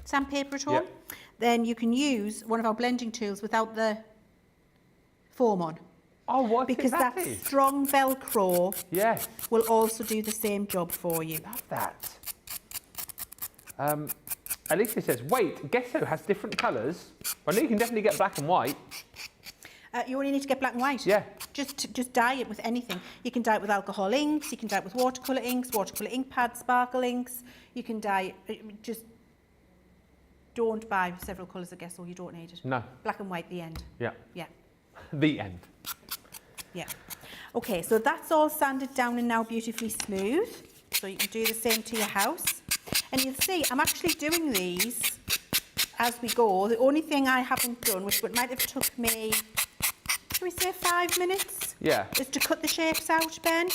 sandpaper at all, then you can use one of our blending tools without the foam on. Oh, what? Because that strong Velcro will also do the same job for you. Love that. Alicia says, wait, gesso has different colours. I know you can definitely get black and white. You only need to get black and white. Yeah. Just dye it with anything. You can dye it with alcohol inks, you can dye it with watercolour inks, watercolour ink pads, sparkle inks. You can dye it, just don't buy several colours of gesso, you don't need it. No. Black and white, the end. Yeah. Yeah. The end. Yeah. Okay, so that's all sanded down and now beautifully smooth. So you can do the same to your house. And you'll see, I'm actually doing these as we go. The only thing I haven't done, which might have took me, can we say 5 minutes? Yeah. Is to cut the shapes out, Ben.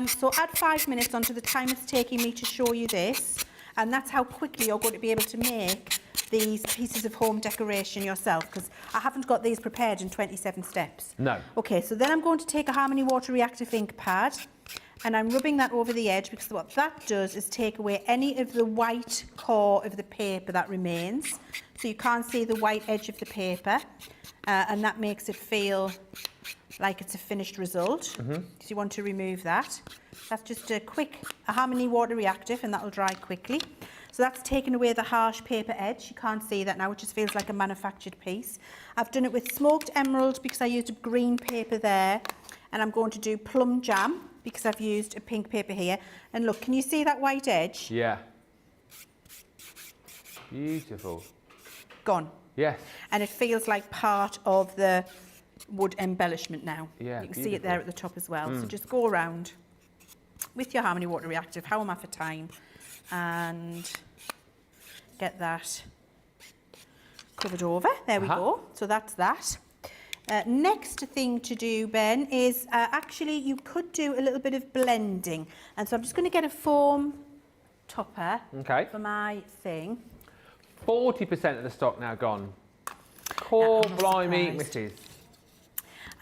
So add 5 minutes onto the time it's taking me to show you this. And that's how quickly you're going to be able to make these pieces of home decoration yourself, because I haven't got these prepared in 27 steps. No. Okay, so then I'm going to take a Harmony Water Reactive ink pad, and I'm rubbing that over the edge, because what that does is take away any of the white core of the paper that remains. So you can't see the white edge of the paper, and that makes it feel like it's a finished result, because you want to remove that. That's just a Harmony Water Reactive, and that'll dry quickly. So that's taken away the harsh paper edge. You can't see that now, it just feels like a manufactured piece. I've done it with smoked emerald because I used a green paper there, and I'm going to do plum jam because I've used a pink paper here. And look, can you see that white edge? Yeah. Beautiful. Gone. Yes. And it feels like part of the wood embellishment now. Yeah, you can see it there at the top as well. So just go around with your Harmony Water Reactive, how am I for time, and get that covered over. There we go. So that's that. Next thing to do, Ben, is actually you could do a little bit of blending. And so I'm just going to get a foam topper for my thing. 40% of the stock now gone. Core blimey, Mrs.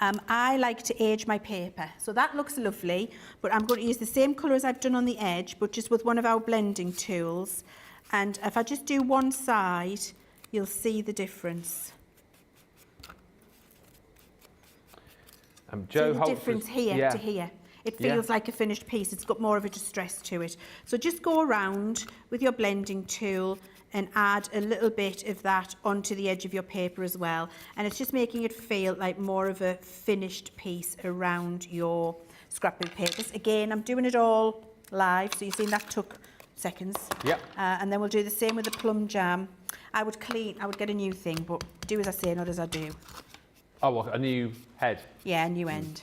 I like to age my paper. So that looks lovely, but I'm going to use the same colour as I've done on the edge, but just with one of our blending tools. And if I just do one side, you'll see the difference. Joe see the difference here to here. It feels like a finished piece. It's got more of a distress to it. So just go around with your blending tool and add a little bit of that onto the edge of your paper as well. And it's just making it feel like more of a finished piece around your scrapbook papers. Again, I'm doing it all live, so you've seen that took seconds. Yep. And then we'll do the same with the plum jam. I would get a new thing, but do as I say, not as I do. Oh, what, a new head? Yeah, a new end.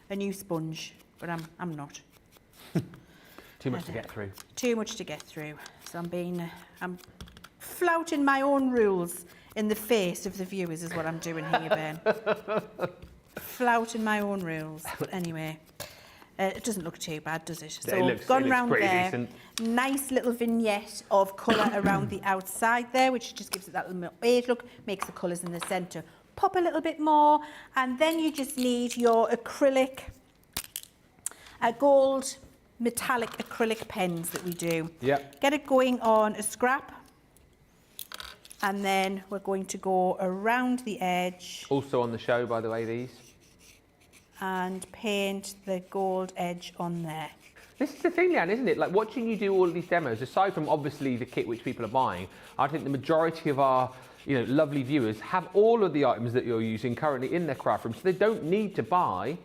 A new sponge, but I'm not. Too much to get through. Too much to get through. So I'm flouting my own rules in the face of the viewers is what I'm doing here, Ben. Flouting my own rules. But anyway, it doesn't look too bad, does it? So it looks round pretty there. decent. Nice little vignette of colour around the outside there, which just gives it that little beige look, makes the colours in the centre pop a little bit more. And then you just need your acrylic, gold metallic acrylic pens that we do. Yep. Get it going on a scrap, and then we're going to go around the edge. Also on the show, by the way, these. And paint the gold edge on there. This is the thing, Leann, isn't it? Like watching you do all of these demos, aside from obviously the kit which people are buying, I think the majority of our lovely viewers have all of the items that you're using currently in their craft room, so they don't need to buy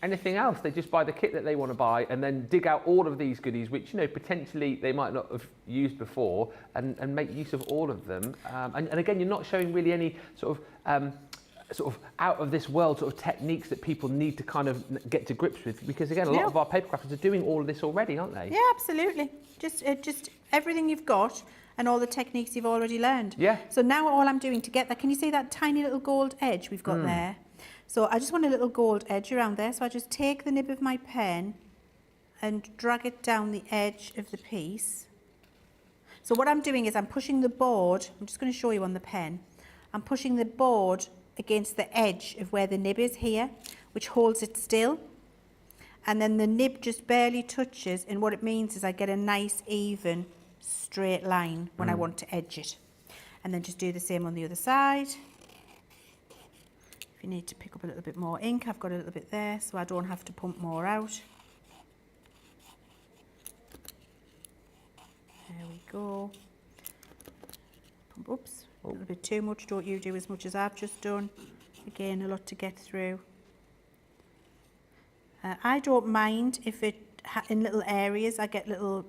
anything else. They just buy the kit that they want to buy and then dig out all of these goodies, which potentially they might not have used before, and make use of all of them. And again, you're not showing really any sort of out of this world sort of techniques that people need to kind of get to grips with, because again, a lot of our paper crafters are doing all of this already, aren't they? Yeah, absolutely. Just everything you've got and all the techniques you've already learned. Yeah. So now all I'm doing to get that, can you see that tiny little gold edge we've got there? So I just want a little gold edge around there. So I just take the nib of my pen and drag it down the edge of the piece. So what I'm doing is I'm pushing the board, I'm just going to show you on the pen, I'm pushing the board against the edge of where the nib is here, which holds it still. And then the nib just barely touches, and what it means is I get a nice even straight line when I want to edge it. And then just do the same on the other side. If you need to pick up a little bit more ink, I've got a little bit there, so I don't have to pump more out. There we go. Oops, a little bit too much. Don't you do as much as I've just done. Again, a lot to get through. I don't mind if in little areas I get little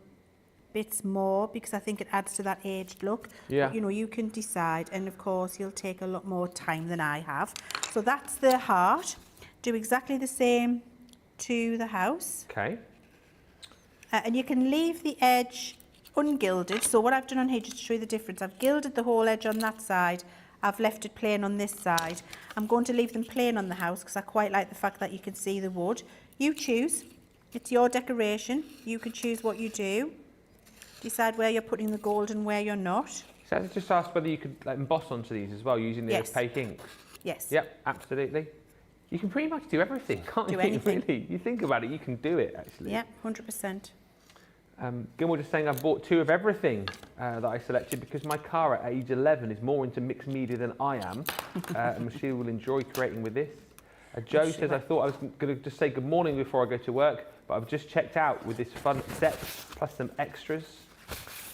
bits more, because I think it adds to that aged look. Yeah. But, you can decide, and of course you'll take a lot more time than I have. So that's the heart. Do exactly the same to the house. Okay. And you can leave the edge ungilded. So what I've done on here, just to show you the difference, I've gilded the whole edge on that side. I've left it plain on this side. I'm going to leave them plain on the house because I quite like the fact that you can see the wood. You choose. It's your decoration. You can choose what you do. Decide where you're putting the gold and where you're not. So I just asked whether you could emboss onto these as well using the opaque inks. Yes. Yep, absolutely. You can pretty much do everything, can't you? Anything. Really, you think about it, you can do it actually. Yeah, 100%. Gilmore just saying I've bought 2 of everything that I selected because my car at age 11 is more into mixed media than I am, and she will enjoy creating with this. Joe says I thought I was going to just say good morning before I go to work, but I've just checked out with this fun set plus some extras,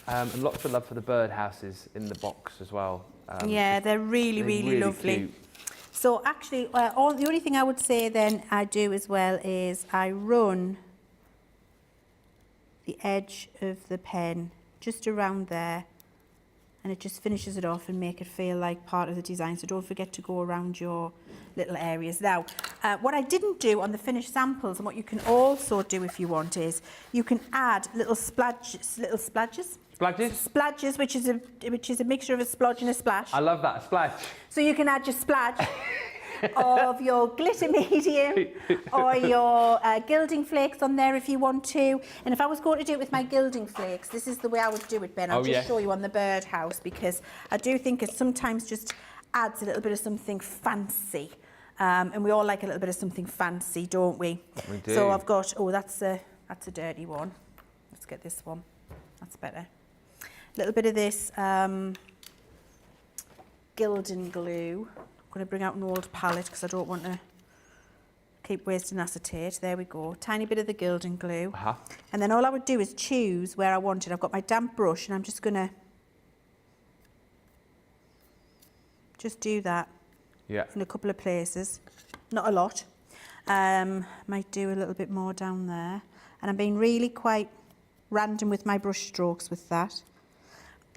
and lots of love for the birdhouses in the box as well. Yeah, they're really lovely. Cute. So actually, the only thing I would say then I do as well is I run the edge of the pen just around there, and it just finishes it off and make it feel like part of the design. So don't forget to go around your little areas. Now, what I didn't do on the finished samples, and what you can also do if you want, is you can add little splages. Splages, which is a mixture of a splodge and a splash. I love that, a splash. So you can add your splash of your glitter medium or your gilding flakes on there if you want to. And if I was going to do it with my gilding flakes, this is the way I would do it, Ben. I'll just show you on the birdhouse, because I do think it sometimes just adds a little bit of something fancy. And we all like a little bit of something fancy, don't we? We do. So I've got, that's a dirty one. Let's get this one. That's better. A little bit of this gilding glue. I'm going to bring out an old palette because I don't want to keep wasting acetate. There we go. Tiny bit of the gilding glue. And then all I would do is choose where I want it. I've got my damp brush and I'm just going to just do that in a couple of places. Not a lot. Might do a little bit more down there. And I'm being really quite random with my brush strokes with that.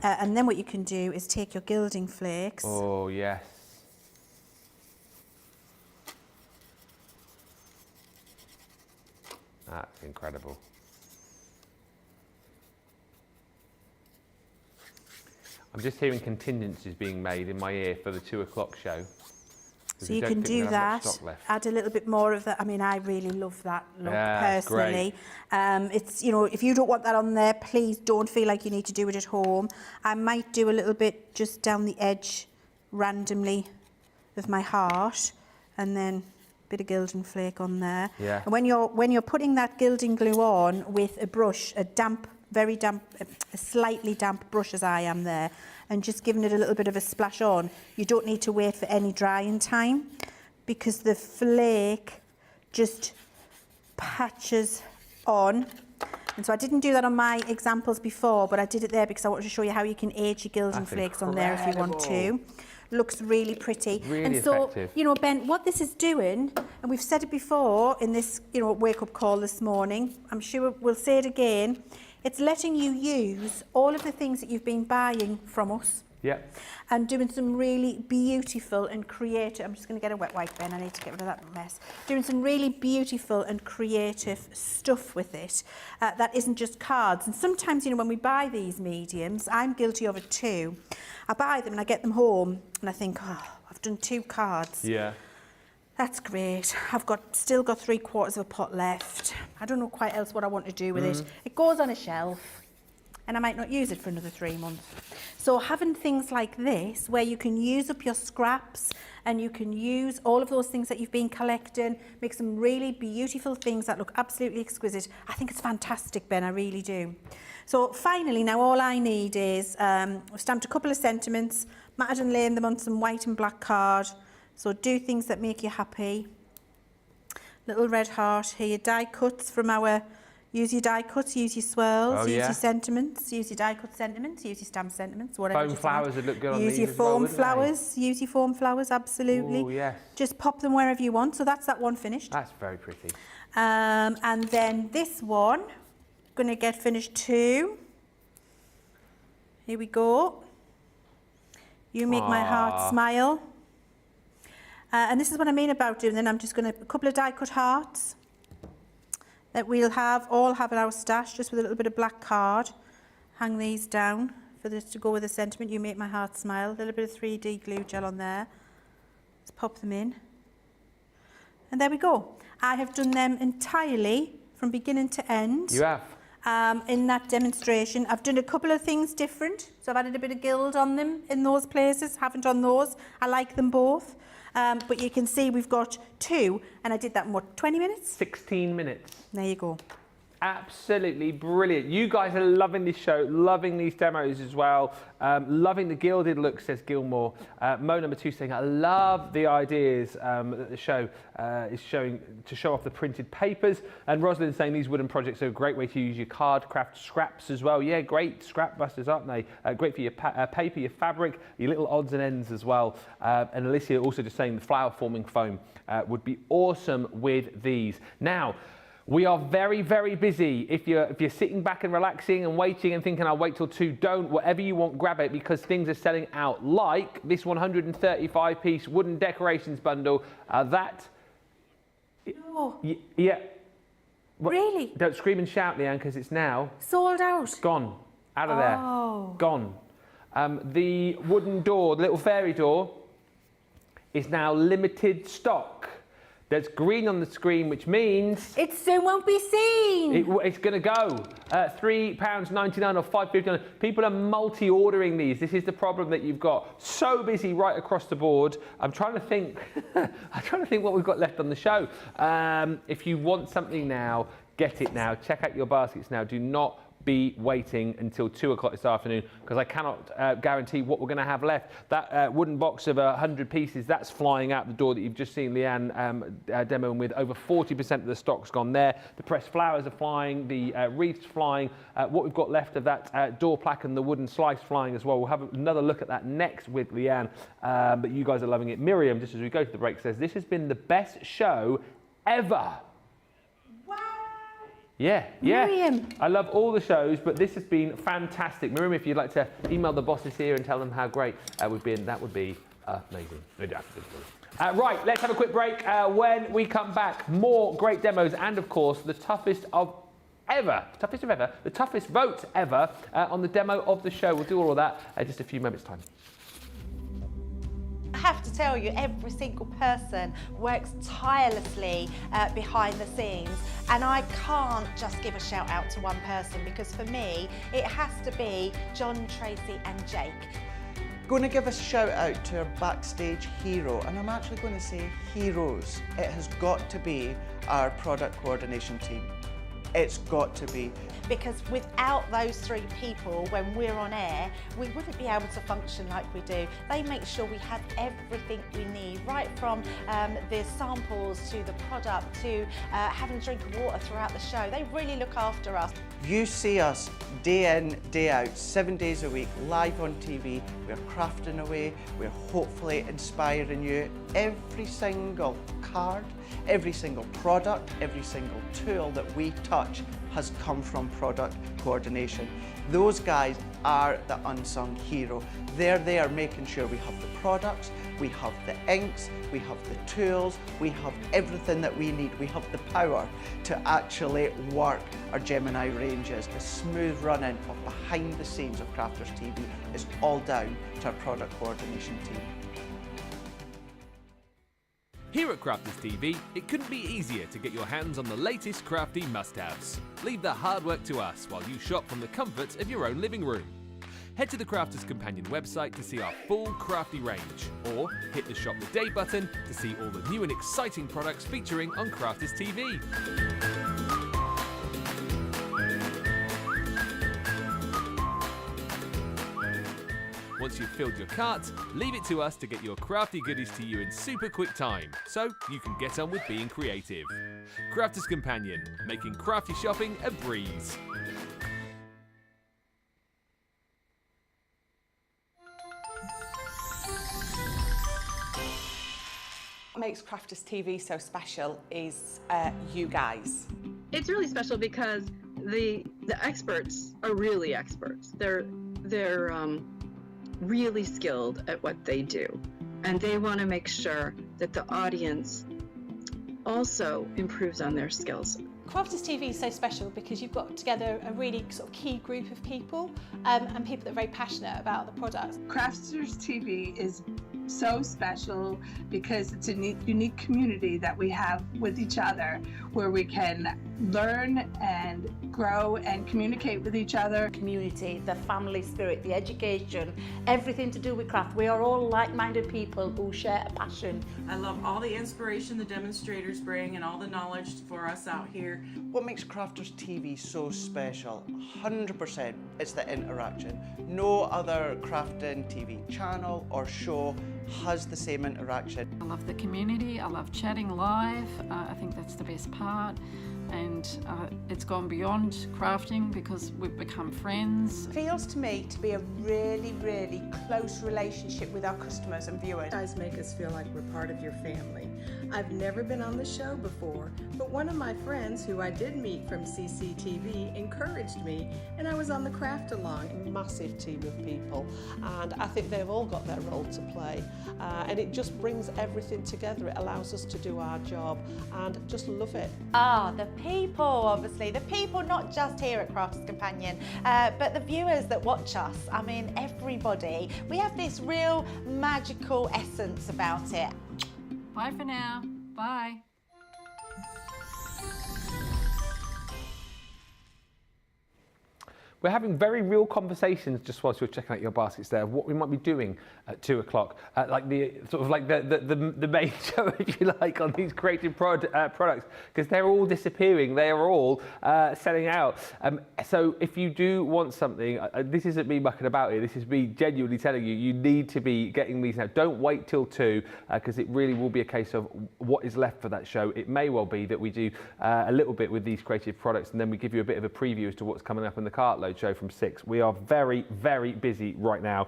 And then what you can do is take your gilding flakes. Oh, yes. That's incredible. I'm just hearing contingencies being made in my ear for the 2 o'clock show. So you can do that, add a little bit more of that. I mean, I really love that look personally. It's, you know, if you don't want that on there, please don't feel like you need to do it at home. I might do a little bit just down the edge randomly of my heart, and then a bit of gilding flake on there. Yeah. And when you're putting that gilding glue on with a brush, a damp, very damp, a slightly damp brush as I am there, and just giving it a little bit of a splash on, you don't need to wait for any drying time, because the flake just patches on. And so I didn't do that on my examples before, but I did it there because I wanted to show you how you can age your gilding flakes on there if you want to. Looks really pretty. Really and so, effective. you know, Ben, what this is doing, and we've said it before in this, you know, wake-up call this morning, I'm sure we'll say it again, it's letting you use all of the things that you've been buying from us. Yeah. And doing some really beautiful and creative, I'm just going to get a wet wipe, Ben, I need to get rid of that mess. Doing some really beautiful and creative stuff with it that isn't just cards. And sometimes, you know, when we buy these mediums, I'm guilty of it too. I buy them and I get them home and I think, oh, I've done 2 cards. Yeah. That's great. I've still got 3/4 of a pot left. I don't know quite else what I want to do with it. It goes on a shelf and I might not use it for another 3 months. So having things like this, where you can use up your scraps and you can use all of those things that you've been collecting, make some really beautiful things that look absolutely exquisite. I think it's fantastic, Ben, I really do. So finally, now all I need is, I've stamped a couple of sentiments, matted and laying them on some white and black card. So do things that make you happy. Little red heart here, your die cuts from our, use your die cuts, use your swirls, use your sentiments, use your die cut sentiments, use your stamp sentiments, whatever. Foam flowers would look good on these as well. Use your foam flowers, use your foam flowers, absolutely. Oh, yes. Just pop them wherever you want. So that's that one finished. That's very pretty. And then this one, gonna get finished too. Here we go. You make my heart smile. And this is what I mean about doing. Then I'm just going to, a couple of die cut hearts that we'll all have in our stash, just with a little bit of black card. Hang these down for this to go with the sentiment. You make my heart smile. A little bit of 3D glue gel on there. Let's pop them in. And there we go. I have done them entirely from beginning to end. You have. in that demonstration. I've done a couple of things different. So I've added a bit of gild on them in those places, haven't on those. I like them both. But you can see we've got 2, and I did that in what, 20 minutes? 16 minutes. There you go. Absolutely brilliant. You guys are loving this show, loving these demos as well, loving the gilded look, says Gilmore. Mo number 2 saying, I love the ideas that the show is showing to show off the printed papers. And Rosalind saying these wooden projects are a great way to use your card craft scraps as well. Yeah, great scrap busters, aren't they? Great for your paper, your fabric, your little odds and ends as well. And Alicia also just saying the flower forming foam would be awesome with these. Now, we are very, very busy. If you're sitting back and relaxing and waiting and thinking, I'll wait till 2, don't. Whatever you want, grab it, because things are selling out. Like this 135-piece wooden decorations bundle. That... No. Yeah. Really? Don't scream and shout, Leanne, because it's now... Sold out. Gone. Out of there. Oh. Gone. The wooden door, the little fairy door, is now limited stock. There's green on the screen, which means... It soon won't be seen. It's going to go. £3.99 or £5.59. People are multi-ordering these. This is the problem that you've got. So busy right across the board. I'm trying to think... I'm trying to think what we've got left on the show. If you want something now, get it now. Check out your baskets now. Do not be waiting until 2 o'clock this afternoon, because I cannot guarantee what we're going to have left. That wooden box of 100 pieces, that's flying out the door that you've just seen Leanne demoing with. Over 40% of the stock's gone there. The pressed flowers are flying, the wreaths flying. What we've got left of that door plaque and the wooden slice flying as well. We'll have another look at that next with Leanne, but you guys are loving it. Miriam, just as we go to the break, says, this has been the best show ever. Yeah, yeah. Miriam. I love all the shows, but this has been fantastic. Miriam, if you'd like to email the bosses here and tell them how great we've been, that would be amazing. Right, let's have a quick break. When we come back, more great demos and, of course, the toughest of ever, the toughest vote ever on the demo of the show. We'll do all of that in just a few moments' time. I have to tell you, every single person works tirelessly behind the scenes, and I can't just give a shout out to one person, because for me it has to be John, Tracy and Jake. Going to give a shout out to our backstage hero, and I'm actually going to say heroes. It has got to be our product coordination team. It's got to be. Because without those 3 people, when we're on air, we wouldn't be able to function like we do. They make sure we have everything we need, right from the samples to the product to having a drink of water throughout the show. They really look after us. You see us day in, day out, 7 days a week, live on TV. We're crafting away. We're hopefully inspiring you. Every single card, every single product, every single tool that we touch has come from product coordination. Those guys are the unsung hero. They're there making sure we have the products, we have the inks, we have the tools, we have everything that we need. We have the power to actually work our Gemini ranges. The smooth running of behind the scenes of Crafters TV is all down to our product coordination team. Here at Crafters TV, it couldn't be easier to get your hands on the latest crafty must-haves. Leave the hard work to us while you shop from the comforts of your own living room. Head to the Crafters Companion website to see our full crafty range, or hit the Shop the Day button to see all the new and exciting products featuring on Crafters TV. Once you've filled your cart, leave it to us to get your crafty goodies to you in super quick time, so you can get on with being creative. Crafters Companion, making crafty shopping a breeze. What makes Crafters TV so special is you guys. It's really special because the experts are really experts. They're really skilled at what they do, and they want to make sure that the audience also improves on their skills. Crafters TV is so special because you've got together a really sort of key group of people and people that are very passionate about the product. Crafters TV is so special because it's a unique community that we have with each other, where we can learn and grow and communicate with each other. Community, the family spirit, the education, everything to do with craft. We are all like-minded people who share a passion. I love all the inspiration the demonstrators bring and all the knowledge for us out here. What makes Crafters TV so special? 100% it's the interaction. No other crafting TV channel or show has the same interaction. I love the community, I love chatting live, I think that's the best part. And it's gone beyond crafting because we've become friends. It feels to me to be a really, really close relationship with our customers and viewers. You guys make us feel like we're part of your family. I've never been on the show before, but one of my friends who I did meet from CCTV encouraged me, and I was on the craft along. Massive team of people, and I think they've all got their role to play, and it just brings everything together. It allows us to do our job and just love it. The people, obviously. The people not just here at Crafters Companion, but the viewers that watch us. I mean, everybody. We have this real magical essence about it. Bye for now. Bye. We're having very real conversations just whilst you're checking out your baskets there of what we might be doing at 2 o'clock, like the sort of like the main show, if you like, on these creative products, because they're all disappearing. They are all selling out. So if you do want something, this isn't me mucking about here. This is me genuinely telling you, you need to be getting these now. Don't wait till 2, because it really will be a case of what is left for that show. It may well be that we do a little bit with these creative products, and then we give you a bit of a preview as to what's coming up in the cartload show from 6. We are very, very busy right now,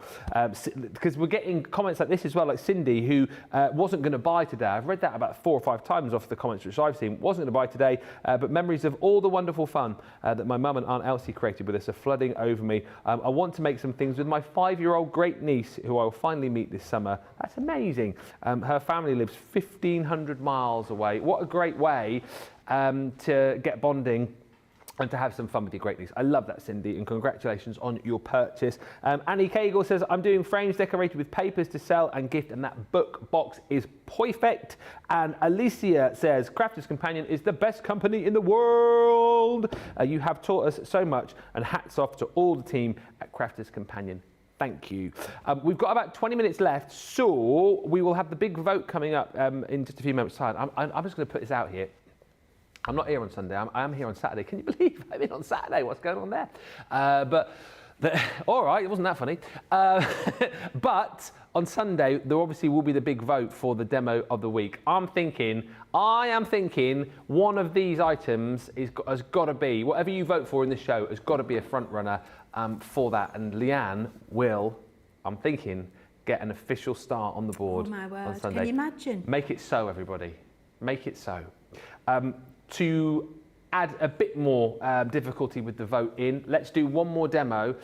because we're getting comments like this as well, like Cindy, who wasn't going to buy today. I've read that about 4 or 5 times off the comments which I've seen. Wasn't going to buy today, but memories of all the wonderful fun that my mum and Aunt Elsie created with us are flooding over me. I want to make some things with my 5-year-old great niece, who I will finally meet this summer. That's amazing. Her family lives 1,500 miles away. What a great way to get bonding and to have some fun with your great niece. I love that, Cindy, and congratulations on your purchase. Annie Cagle says, I'm doing frames decorated with papers to sell and gift, and that book box is perfect. And Alicia says, Crafters Companion is the best company in the world. You have taught us so much, and hats off to all the team at Crafters Companion. Thank you. We've got about 20 minutes left, so we will have the big vote coming up in just a few moments' time. I'm just going to put this out here. I'm not here on Sunday, I am here on Saturday. Can you believe I'm in on Saturday? What's going on there? All right, it wasn't that funny. But on Sunday, there obviously will be the big vote for the demo of the week. I am thinking one of these items has got to be, whatever you vote for in the show, has got to be a front runner for that. And Leanne will, I'm thinking, get an official start on the board on Sunday. Can you imagine? Make it so, everybody. Make it so. To add a bit more difficulty with the vote in, let's do one more demo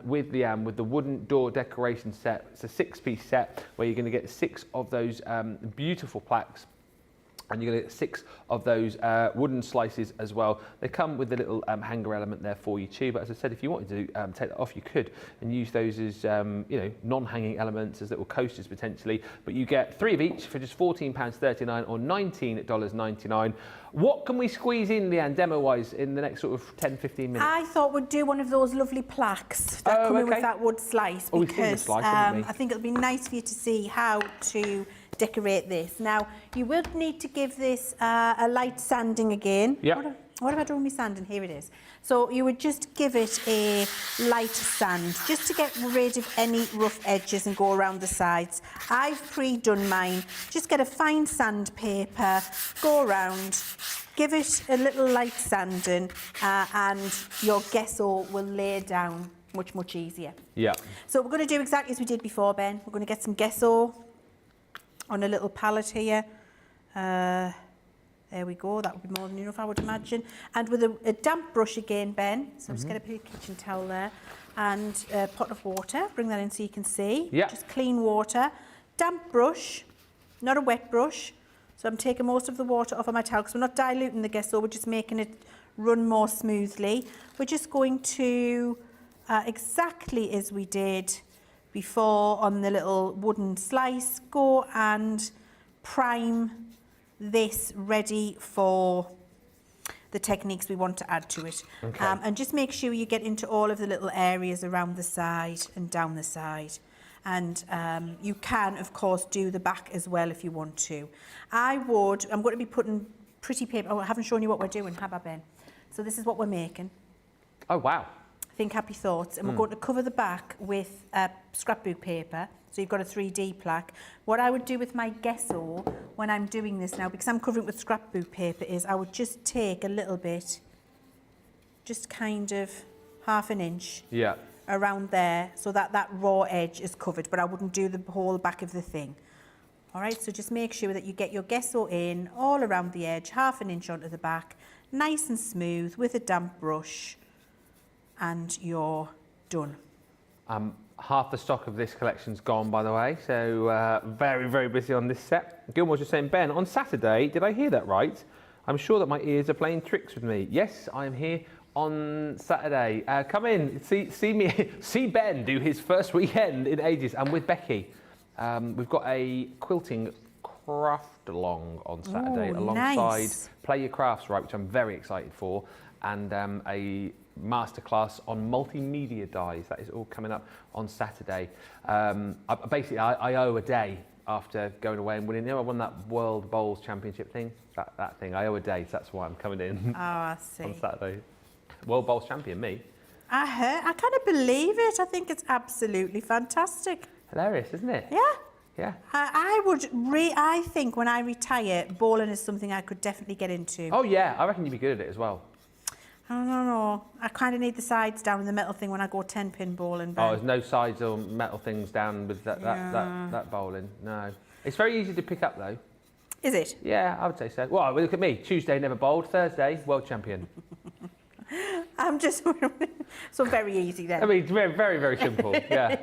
with Leanne with the wooden door decoration set. It's a 6-piece set where you're going to get 6 of those beautiful plaques, and you're going to get 6 of those wooden slices as well. They come with the little hanger element there for you too, but as I said, if you wanted to take that off, you could, and use those as non-hanging elements, as little coasters potentially. But you get 3 of each for just £14.39 or $19.99. What can we squeeze in, Leanne, demo-wise, in the next sort of 10-15 minutes? I thought we'd do one of those lovely plaques that come in with that wood slice, because I think it'll be nice for you to see how to decorate this. Now, you will need to give this a light sanding again. Yep. What have I done with my sanding? Here it is. So you would just give it a light sand, just to get rid of any rough edges and go around the sides. I've pre-done mine. Just get a fine sandpaper, go around, give it a little light sanding, and your gesso will lay down much, much easier. Yeah. So we're going to do exactly as we did before, Ben. We're going to get some gesso on a little palette here. There we go, that would be more than enough, I would imagine. And with a damp brush again, Ben, so I'm just going to put a kitchen towel there, and a pot of water, bring that in so you can see. Yeah. Just clean water. Damp brush, not a wet brush. So I'm taking most of the water off of my towel, because we're not diluting the gesso, we're just making it run more smoothly. We're just going to, exactly as we did before on the little wooden slice, go and prime this ready for the techniques we want to add to it. Okay. And just make sure you get into all of the little areas around the side and down the side. And you can, of course, do the back as well if you want to. I'm going to be putting pretty paper. Oh, I haven't shown you what we're doing, have I, Ben? So this is what we're making. Oh, wow. Think Happy Thoughts. And we're going to cover the back with scrapbook paper. So you've got a 3D plaque. What I would do with my gesso when I'm doing this now, because I'm covering it with scrapbook paper, is I would just take a little bit, just kind of ½ an inch. Yeah. Around there, so that that raw edge is covered, but I wouldn't do the whole back of the thing. All right, so just make sure that you get your gesso in all around the edge, ½ an inch onto the back, nice and smooth with a damp brush, and you're done. Half the stock of this collection's gone, by the way, so very, very busy on this set. Gilmore's just saying, Ben, on Saturday, did I hear that right? I'm sure that my ears are playing tricks with me. Yes, I am here on Saturday. Come in, see me, see Ben do his first weekend in ages. I'm with Becky. We've got a quilting craft along on Saturday. Ooh, alongside nice. Play Your Crafts Right, which I'm very excited for, and a masterclass on multimedia dies. That is all coming up on Saturday. Basically, I owe a day after going away and winning. You know, I won that World Bowls Championship thing. That thing. I owe a day, so that's why I'm coming in. Oh, I see. On Saturday. World Bowls champion, me. I kind of believe it. I think it's absolutely fantastic. Hilarious, isn't it? Yeah. Yeah. I think when I retire, bowling is something I could definitely get into. Oh yeah, I reckon you'd be good at it as well. I don't know. I kind of need the sides down in the metal thing when I go 10-pin bowling. Ben. Oh, there's no sides or metal things down with that bowling. No. It's very easy to pick up though. Is it? Yeah, I would say so. Well, look at me. Tuesday never bowled. Thursday, world champion. I'm just so very easy then. I mean, very, very, very simple. Yeah.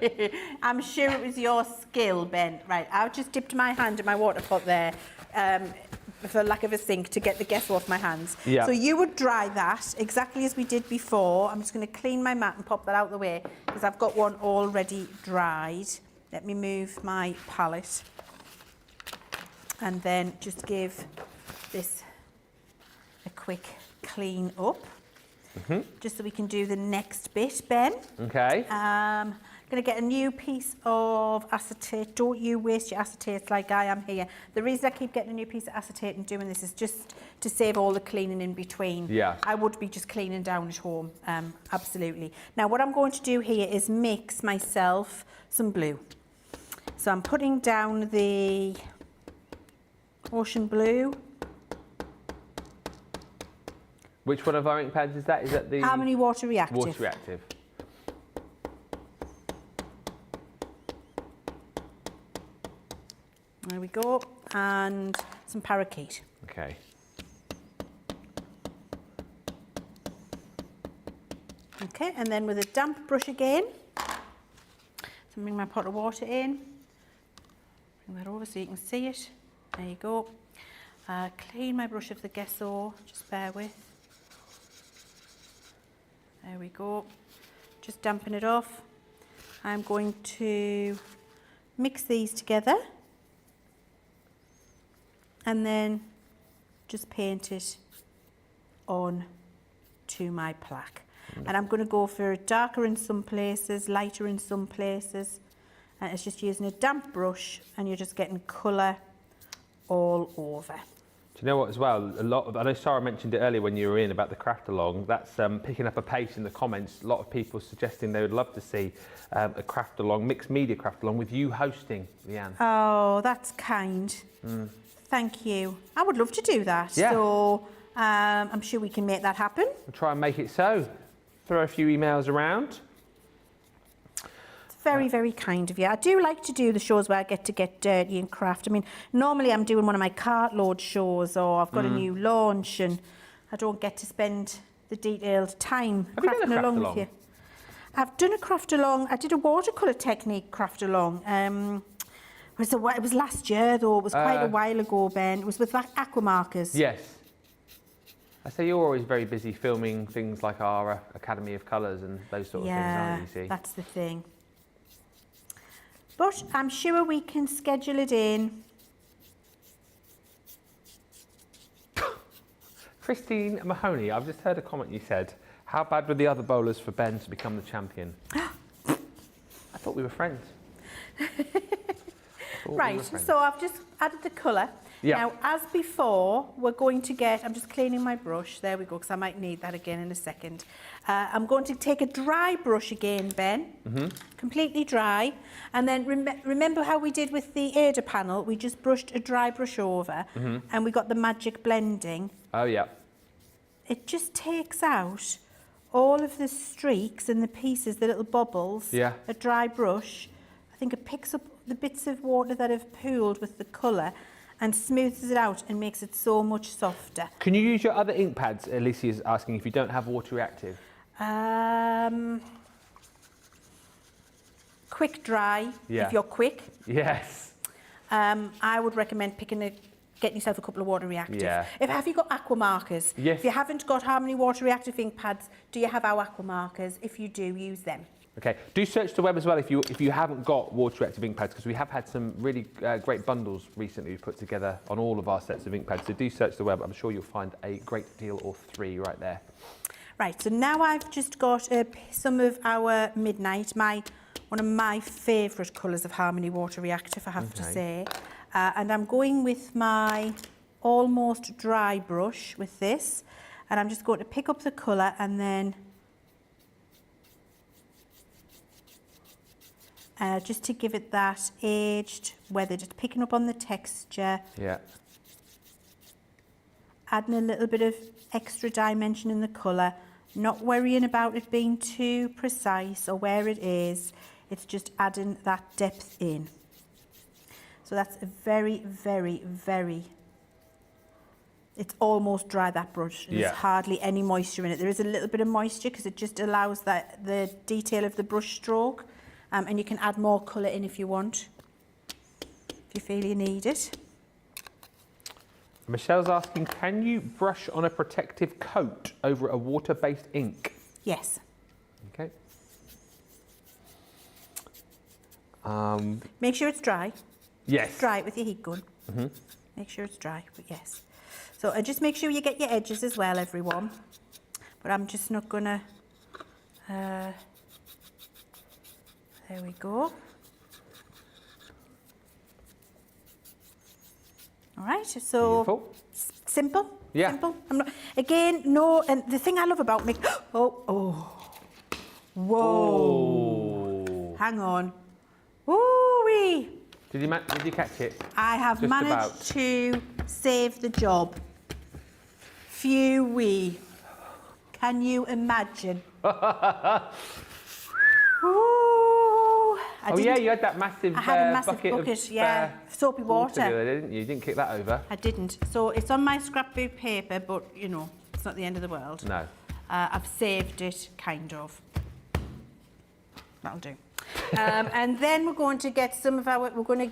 I'm sure it was your skill, Ben. Right, I've just dipped my hand in my water pot there, for lack of a sink, to get the gesso off my hands. Yeah. So you would dry that exactly as we did before. I'm just going to clean my mat and pop that out the way because I've got one already dried. Let me move my palette and then just give this a quick clean up. Just so we can do the next bit, Ben. Okay. I'm going to get a new piece of acetate. Don't you waste your acetates like I am here. The reason I keep getting a new piece of acetate and doing this is just to save all the cleaning in between. Yeah. I would be just cleaning down at home, absolutely. Now what I'm going to do here is mix myself some blue. So I'm putting down the ocean blue. Which one of our ink pads is that? Is that the Harmony Water Reactive? Water Reactive. There we go. And some parakeet. Okay. Okay, and then with a damp brush again, so bring my pot of water in, bring that over so you can see it. There you go. Clean my brush of the gesso, just bear with. There we go. Just dampen it off. I'm going to mix these together and then just paint it on to my plaque. And I'm going to go for darker in some places, lighter in some places. And it's just using a damp brush and you're just getting colour all over. Do you know what as well? I know Sarah mentioned it earlier when you were in about the craft along. That's picking up a pace in the comments. A lot of people suggesting they would love to see a craft along, mixed media craft along with you hosting, Leanne. Oh, that's kind. Thank you. I would love to do that. Yeah. So I'm sure we can make that happen. We'll try and make it so. Throw a few emails around. Very, very kind of you. I do like to do the shows where I get to get dirty and craft. I mean, normally I'm doing one of my cartload shows or I've got a new launch and I don't get to spend the detailed time crafting along with you. I've done a craft along. I did a watercolour technique craft along. It was last year though. It was quite a while ago, Ben. It was with aqua markers. Yes. I say you're always very busy filming things like our Academy of Colours and those sort of things, aren't you? See? That's the thing. But I'm sure we can schedule it in. Christine Mahoney, I've just heard a comment you said. How bad were the other bowlers for Ben to become the champion? I thought we were friends. Right, so I've just added the colour. Yeah. Now, as before, we're going to get, I'm just cleaning my brush. There we go, because I might need that again in a second. I'm going to take a dry brush again, Ben. Completely dry. And then remember how we did with the Ada panel? We just brushed a dry brush over and we got the magic blending. Oh, yeah. It just takes out all of the streaks and the pieces, the little bubbles. Yeah. A dry brush. I think it picks up the bits of water that have pooled with the colour and smooths it out and makes it so much softer. Can you use your other ink pads? Alicia is asking if you don't have water reactive. Quick dry, Yeah. if you're quick. Yes. I would recommend getting yourself a couple of water reactive. Yeah. Have you got aqua markers? Yes. If you haven't got Harmony water reactive ink pads, do you have our aqua markers? If you do, use them. Okay, do search the web as well if you haven't got water reactive ink pads, because we have had some really great bundles recently we've put together on all of our sets of ink pads. So do search the web. I'm sure you'll find a great deal or three right there. Right, so now I've just got some of our Midnight, one of my favourite colours of Harmony water reactive, I have to say. And I'm going with my almost dry brush with this, and I'm just going to pick up the colour and then just to give it that aged, whether just picking up on the texture. Yeah. Adding a little bit of extra dimension in the colour, not worrying about it being too precise or where it is. It's just adding that depth in. So that's a very, very, very, it's almost dry, that brush. There's hardly any moisture in it. There is a little bit of moisture because it just allows the detail of the brush stroke. And you can add more colour in if you want, if you feel you need it. Michelle's asking, can you brush on a protective coat over a water-based ink? Yes. Okay. Make sure it's dry. Yes. Dry it with your heat gun. Make sure it's dry, but yes. So just make sure you get your edges as well, everyone. But I'm just not gonna... there we go. All right, so beautiful. Simple. Yeah. Simple. I'm not, again, no, and the thing I love about me, whoa. Oh. Hang on. Woo-wee. Did you catch it? I have Just managed about. to save the job. Phew-wee. Can you imagine? Ooh, you had that massive, I had a massive bucket bucket, of soapy water. Didn't you? You didn't kick that over. I didn't. So it's on my scrapbook paper, but you know, it's not the end of the world. No. I've saved it, kind of. That'll do. And then we're going to get some of our. We're going to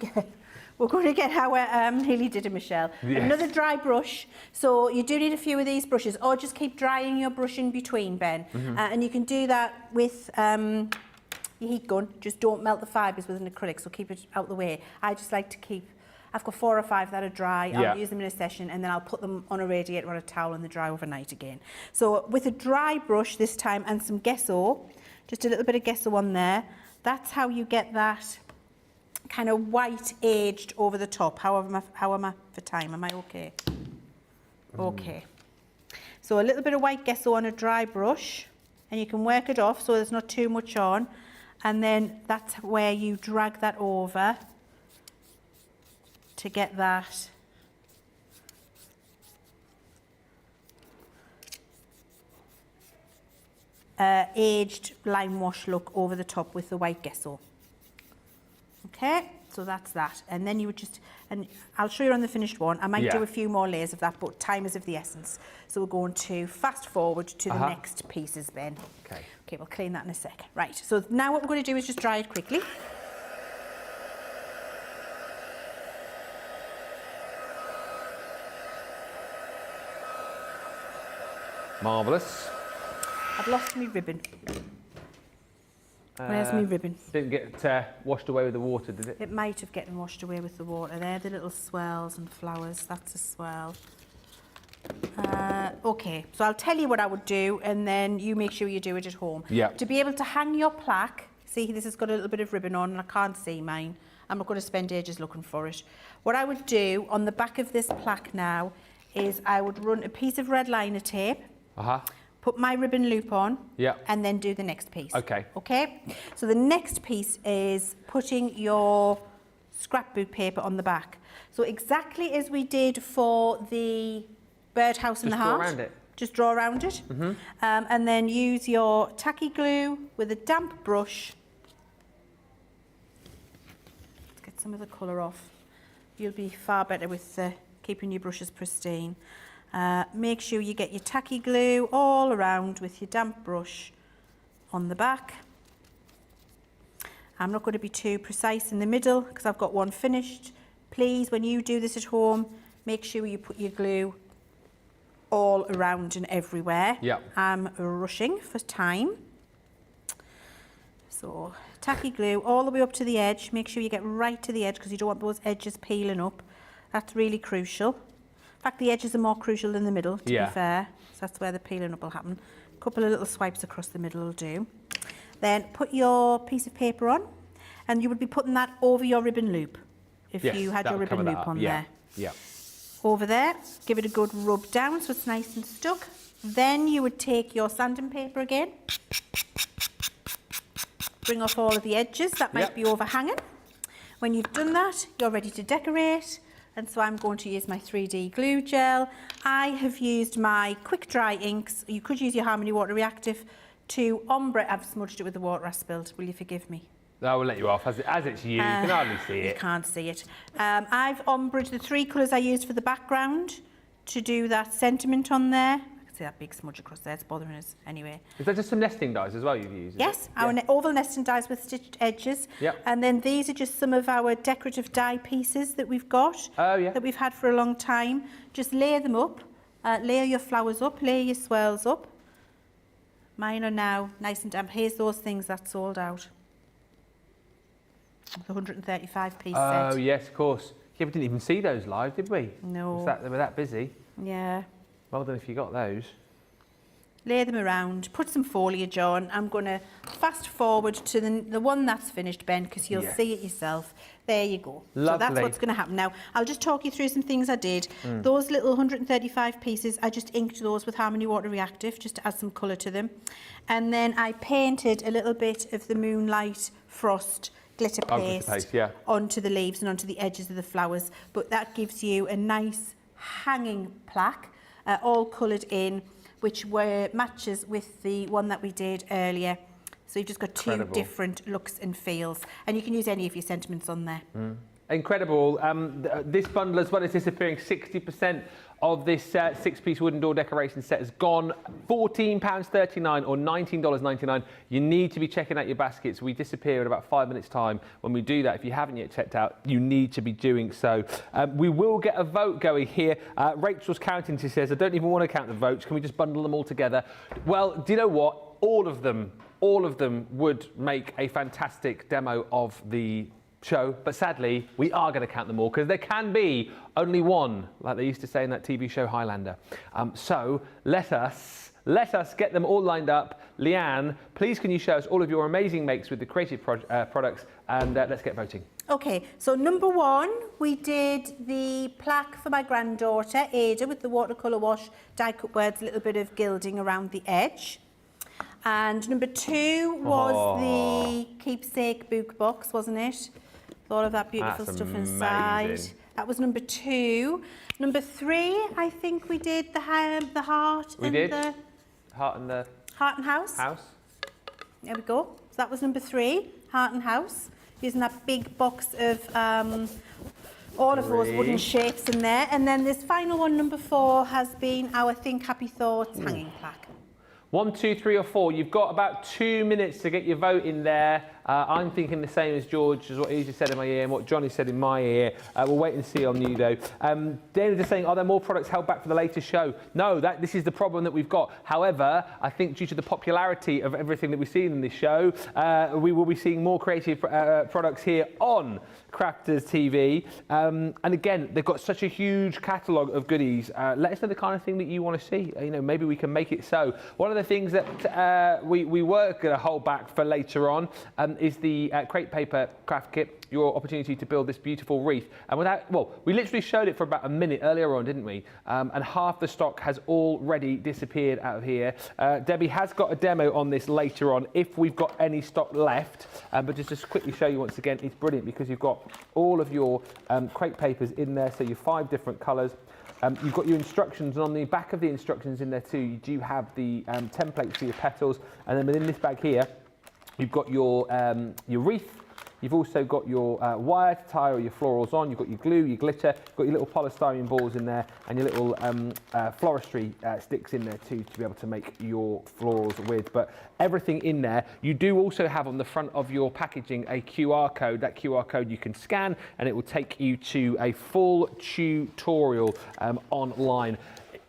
get our. Nearly did it, Michelle. Yes. Another dry brush. So you do need a few of these brushes, or just keep drying your brush in between, Ben. And you can do that with. Your heat gun, just don't melt the fibres with an acrylic, so keep it out the way. I just like to keep, I've got 4 or 5 that are dry, I'll use them in a session, and then I'll put them on a radiator on a towel and they dry overnight again. So with a dry brush this time and some gesso, just a little bit of gesso on there, that's how you get that kind of white aged over the top. How am I for time? Am I okay? Okay. So a little bit of white gesso on a dry brush, and you can work it off so there's not too much on. And then that's where you drag that over to get that aged lime wash look over the top with the white gesso. Okay, so that's that. And then you would just, and I'll show you on the finished one. I might do a few more layers of that, but time is of the essence. So we're going to fast forward to the next pieces, Ben. Okay. Okay, we'll clean that in a sec. Right, so now what we're going to do is just dry it quickly. Marvellous. I've lost my ribbon. Where's my ribbon? Didn't get washed away with the water, did it? It might have gotten washed away with the water. There, the little swirls and flowers. That's a swirl. Okay, so I'll tell you what I would do, and then you make sure you do it at home. Yeah. To be able to hang your plaque, see, this has got a little bit of ribbon on, and I can't see mine. I'm not going to spend ages looking for it. What I would do on the back of this plaque now is I would run a piece of red liner tape, put my ribbon loop on, and then do the next piece. Okay. Okay? So the next piece is putting your scrapbook paper on the back. So exactly as we did for the birdhouse and the heart. Just draw around it. Just draw around it. And then use your tacky glue with a damp brush. Let's get some of the colour off. You'll be far better with keeping your brushes pristine. Make sure you get your tacky glue all around with your damp brush on the back. I'm not going to be too precise in the middle because I've got one finished. Please, when you do this at home, make sure you put your glue all around and everywhere. I'm rushing for time. So tacky glue all the way up to the edge. Make sure you get right to the edge because you don't want those edges peeling up. That's really crucial. In fact, the edges are more crucial than the middle, to be fair. So that's where the peeling up will happen. A couple of little swipes across the middle will do. Then put your piece of paper on, and you would be putting that over your ribbon loop if you had your ribbon loop on there. Over there, give it a good rub down so it's nice and stuck. Then you would take your sanding paper again, bring off all of the edges that might be overhanging. When you've done that, you're ready to decorate. And so I'm going to use my 3D glue gel. I have used my quick dry inks. You could use your Harmony Water Reactive to ombre. I've smudged it with the water I spilled. Will you forgive me? I will let you off. As it's you can hardly see it. You can't see it. I've ombred the 3 colours I used for the background to do that sentiment on there. I can see that big smudge across there. It's bothering us anyway. Is that just some nesting dies as well you've used? Yes, our oval nesting dies with stitched edges. And then these are just some of our decorative die pieces that we've got. That we've had for a long time. Just layer them up. Layer your flowers up. Layer your swirls up. Mine are now nice and damp. Here's those things that sold out. The 135 piece set. Oh yes, of course. Yeah, we didn't even see those live, did we? No. They were that busy. Yeah. Well done if you got those. Lay them around, put some foliage on. I'm going to fast forward to the one that's finished, Ben, because you'll see it yourself. There you go. Lovely. So that's what's going to happen. Now, I'll just talk you through some things I did. Those little 135 pieces, I just inked those with Harmony Water Reactive, just to add some colour to them. And then I painted a little bit of the Moonlight Frost glitter paste onto the leaves and onto the edges of the flowers. But that gives you a nice hanging plaque, all coloured in, which matches with the one that we did earlier. So you've just got two different looks and feels. And you can use any of your sentiments on there. Incredible. This bundle as well is disappearing. 60% of this 6-piece wooden door decoration set has gone. £14.39 or $19.99. You need to be checking out your baskets. We disappear in about 5 minutes time. When we do that, if you haven't yet checked out, you need to be doing so. We will get a vote going here. Rachel's counting. She says, I don't even want to count the votes. Can we just bundle them all together? Well, do you know what? All of them would make a fantastic demo of the show, but sadly we are going to count them all because there can be only one, like they used to say in that TV show Highlander. So let us get them all lined up. Leanne, please can you show us all of your amazing makes with the Creativ products, and let's get voting. Okay, so number 1, we did the plaque for my granddaughter Ada with the watercolour wash, die cut words, a little bit of gilding around the edge. And number 2 was the keepsake book box, wasn't it? With all of that beautiful stuff inside. That was number 2. Number 3, I think we did the heart the heart and house. There we go. So that was number 3, heart and house. Using that big box of all of those wooden shapes in there. And then this final one, number 4, has been our Think Happy Thoughts hanging plaque. 1, 2, 3 or 4. You've got about 2 minutes to get your vote in there. I'm thinking the same as George, as what he just said in my ear and what Johnny said in my ear. We'll wait and see on you, though. Dana's just saying, are there more products held back for the latest show? No, this is the problem that we've got. However, I think due to the popularity of everything that we've seen in this show, we will be seeing more creative products here on Crafters TV. And again, they've got such a huge catalogue of goodies. Let us know the kind of thing that you want to see. Maybe we can make it so. One of the things that we were going to hold back for later on is the crepe paper craft kit, your opportunity to build this beautiful wreath. And we literally showed it for about a minute earlier on, didn't we? And half the stock has already disappeared out of here. Debbie has got a demo on this later on if we've got any stock left. But just to quickly show you once again, it's brilliant because you've got all of your crepe papers in there, so your 5 different colours. You've got your instructions, and on the back of the instructions in there too, you do have the templates for your petals, and then within this bag here, you've got your wreath. You've also got your wire to tie all your florals on. You've got your glue, your glitter. You've got your little polystyrene balls in there, and your little floristry sticks in there too to be able to make your florals with. But everything in there. You do also have on the front of your packaging a QR code. That QR code you can scan, and it will take you to a full tutorial online.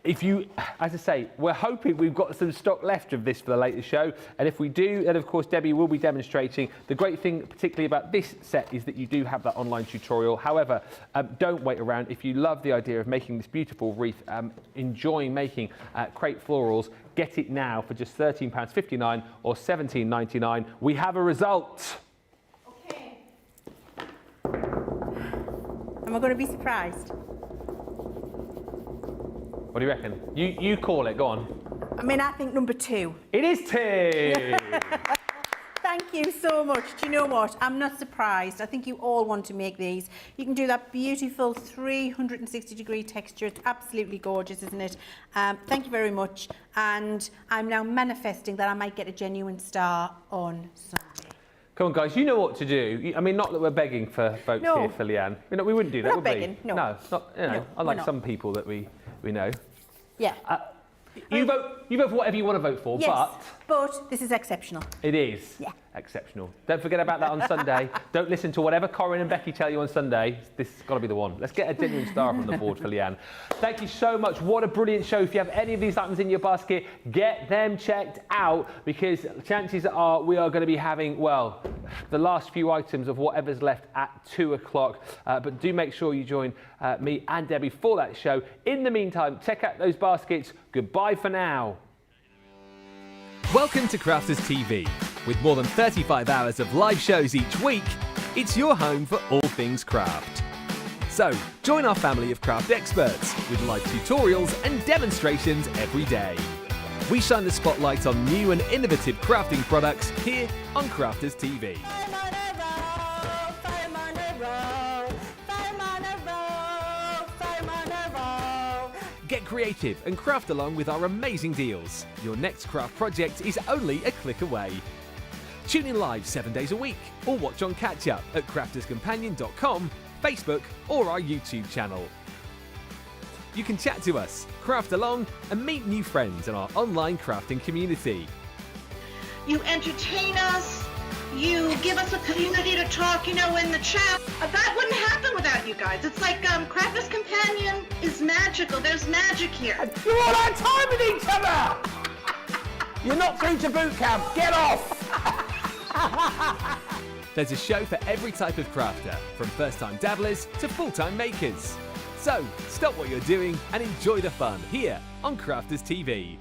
If you, as I say, we're hoping we've got some stock left of this for the latest show, and if we do, then of course Debbie will be demonstrating. The great thing particularly about this set is that you do have that online tutorial. However, don't wait around. If you love the idea of making this beautiful wreath, enjoying making crepe florals, get it now for just £13.59 or £17.99. We have a result. Okay. Am I going to be surprised? What do you reckon? You call it, go on. I think number 2. It is 2! Thank you so much. Do you know what? I'm not surprised. I think you all want to make these. You can do that beautiful 360-degree texture. It's absolutely gorgeous, isn't it? Thank you very much. And I'm now manifesting that I might get a genuine star on Sunday. Come on, guys, you know what to do. Not that we're begging for votes here for Leanne. We wouldn't do that, would we? Begging, no. No, not, No, unlike some people that we know. Yeah. You vote for whatever you want to vote for, yes, but this is exceptional. It is. Yeah. Exceptional. Don't forget about that on Sunday. Don't listen to whatever Corinne and Becky tell you on Sunday. This has got to be the one. Let's get a genuine star up on the board for Leanne. Thank you so much. What a brilliant show. If you have any of these items in your basket, get them checked out, because chances are we are going to be having, the last few items of whatever's left at 2 o'clock. But do make sure you join me and Debbie for that show. In the meantime, check out those baskets. Goodbye for now. Welcome to Crafters TV. With more than 35 hours of live shows each week, it's your home for all things craft. So, join our family of craft experts with live tutorials and demonstrations every day. We shine the spotlight on new and innovative crafting products here on Crafters TV. Get creative and craft along with our amazing deals. Your next craft project is only a click away. Tune in live 7 days a week or watch on catch up at crafterscompanion.com, Facebook or our YouTube channel. You can chat to us, craft along and meet new friends in our online crafting community. You entertain us. You give us a community to talk, in the chat. That wouldn't happen without you guys. It's like Crafters Companion is magical. There's magic here. You all had time with each other! You're not through to boot camp. Get off! There's a show for every type of crafter, from first-time dabblers to full-time makers. So, stop what you're doing and enjoy the fun here on Crafters TV.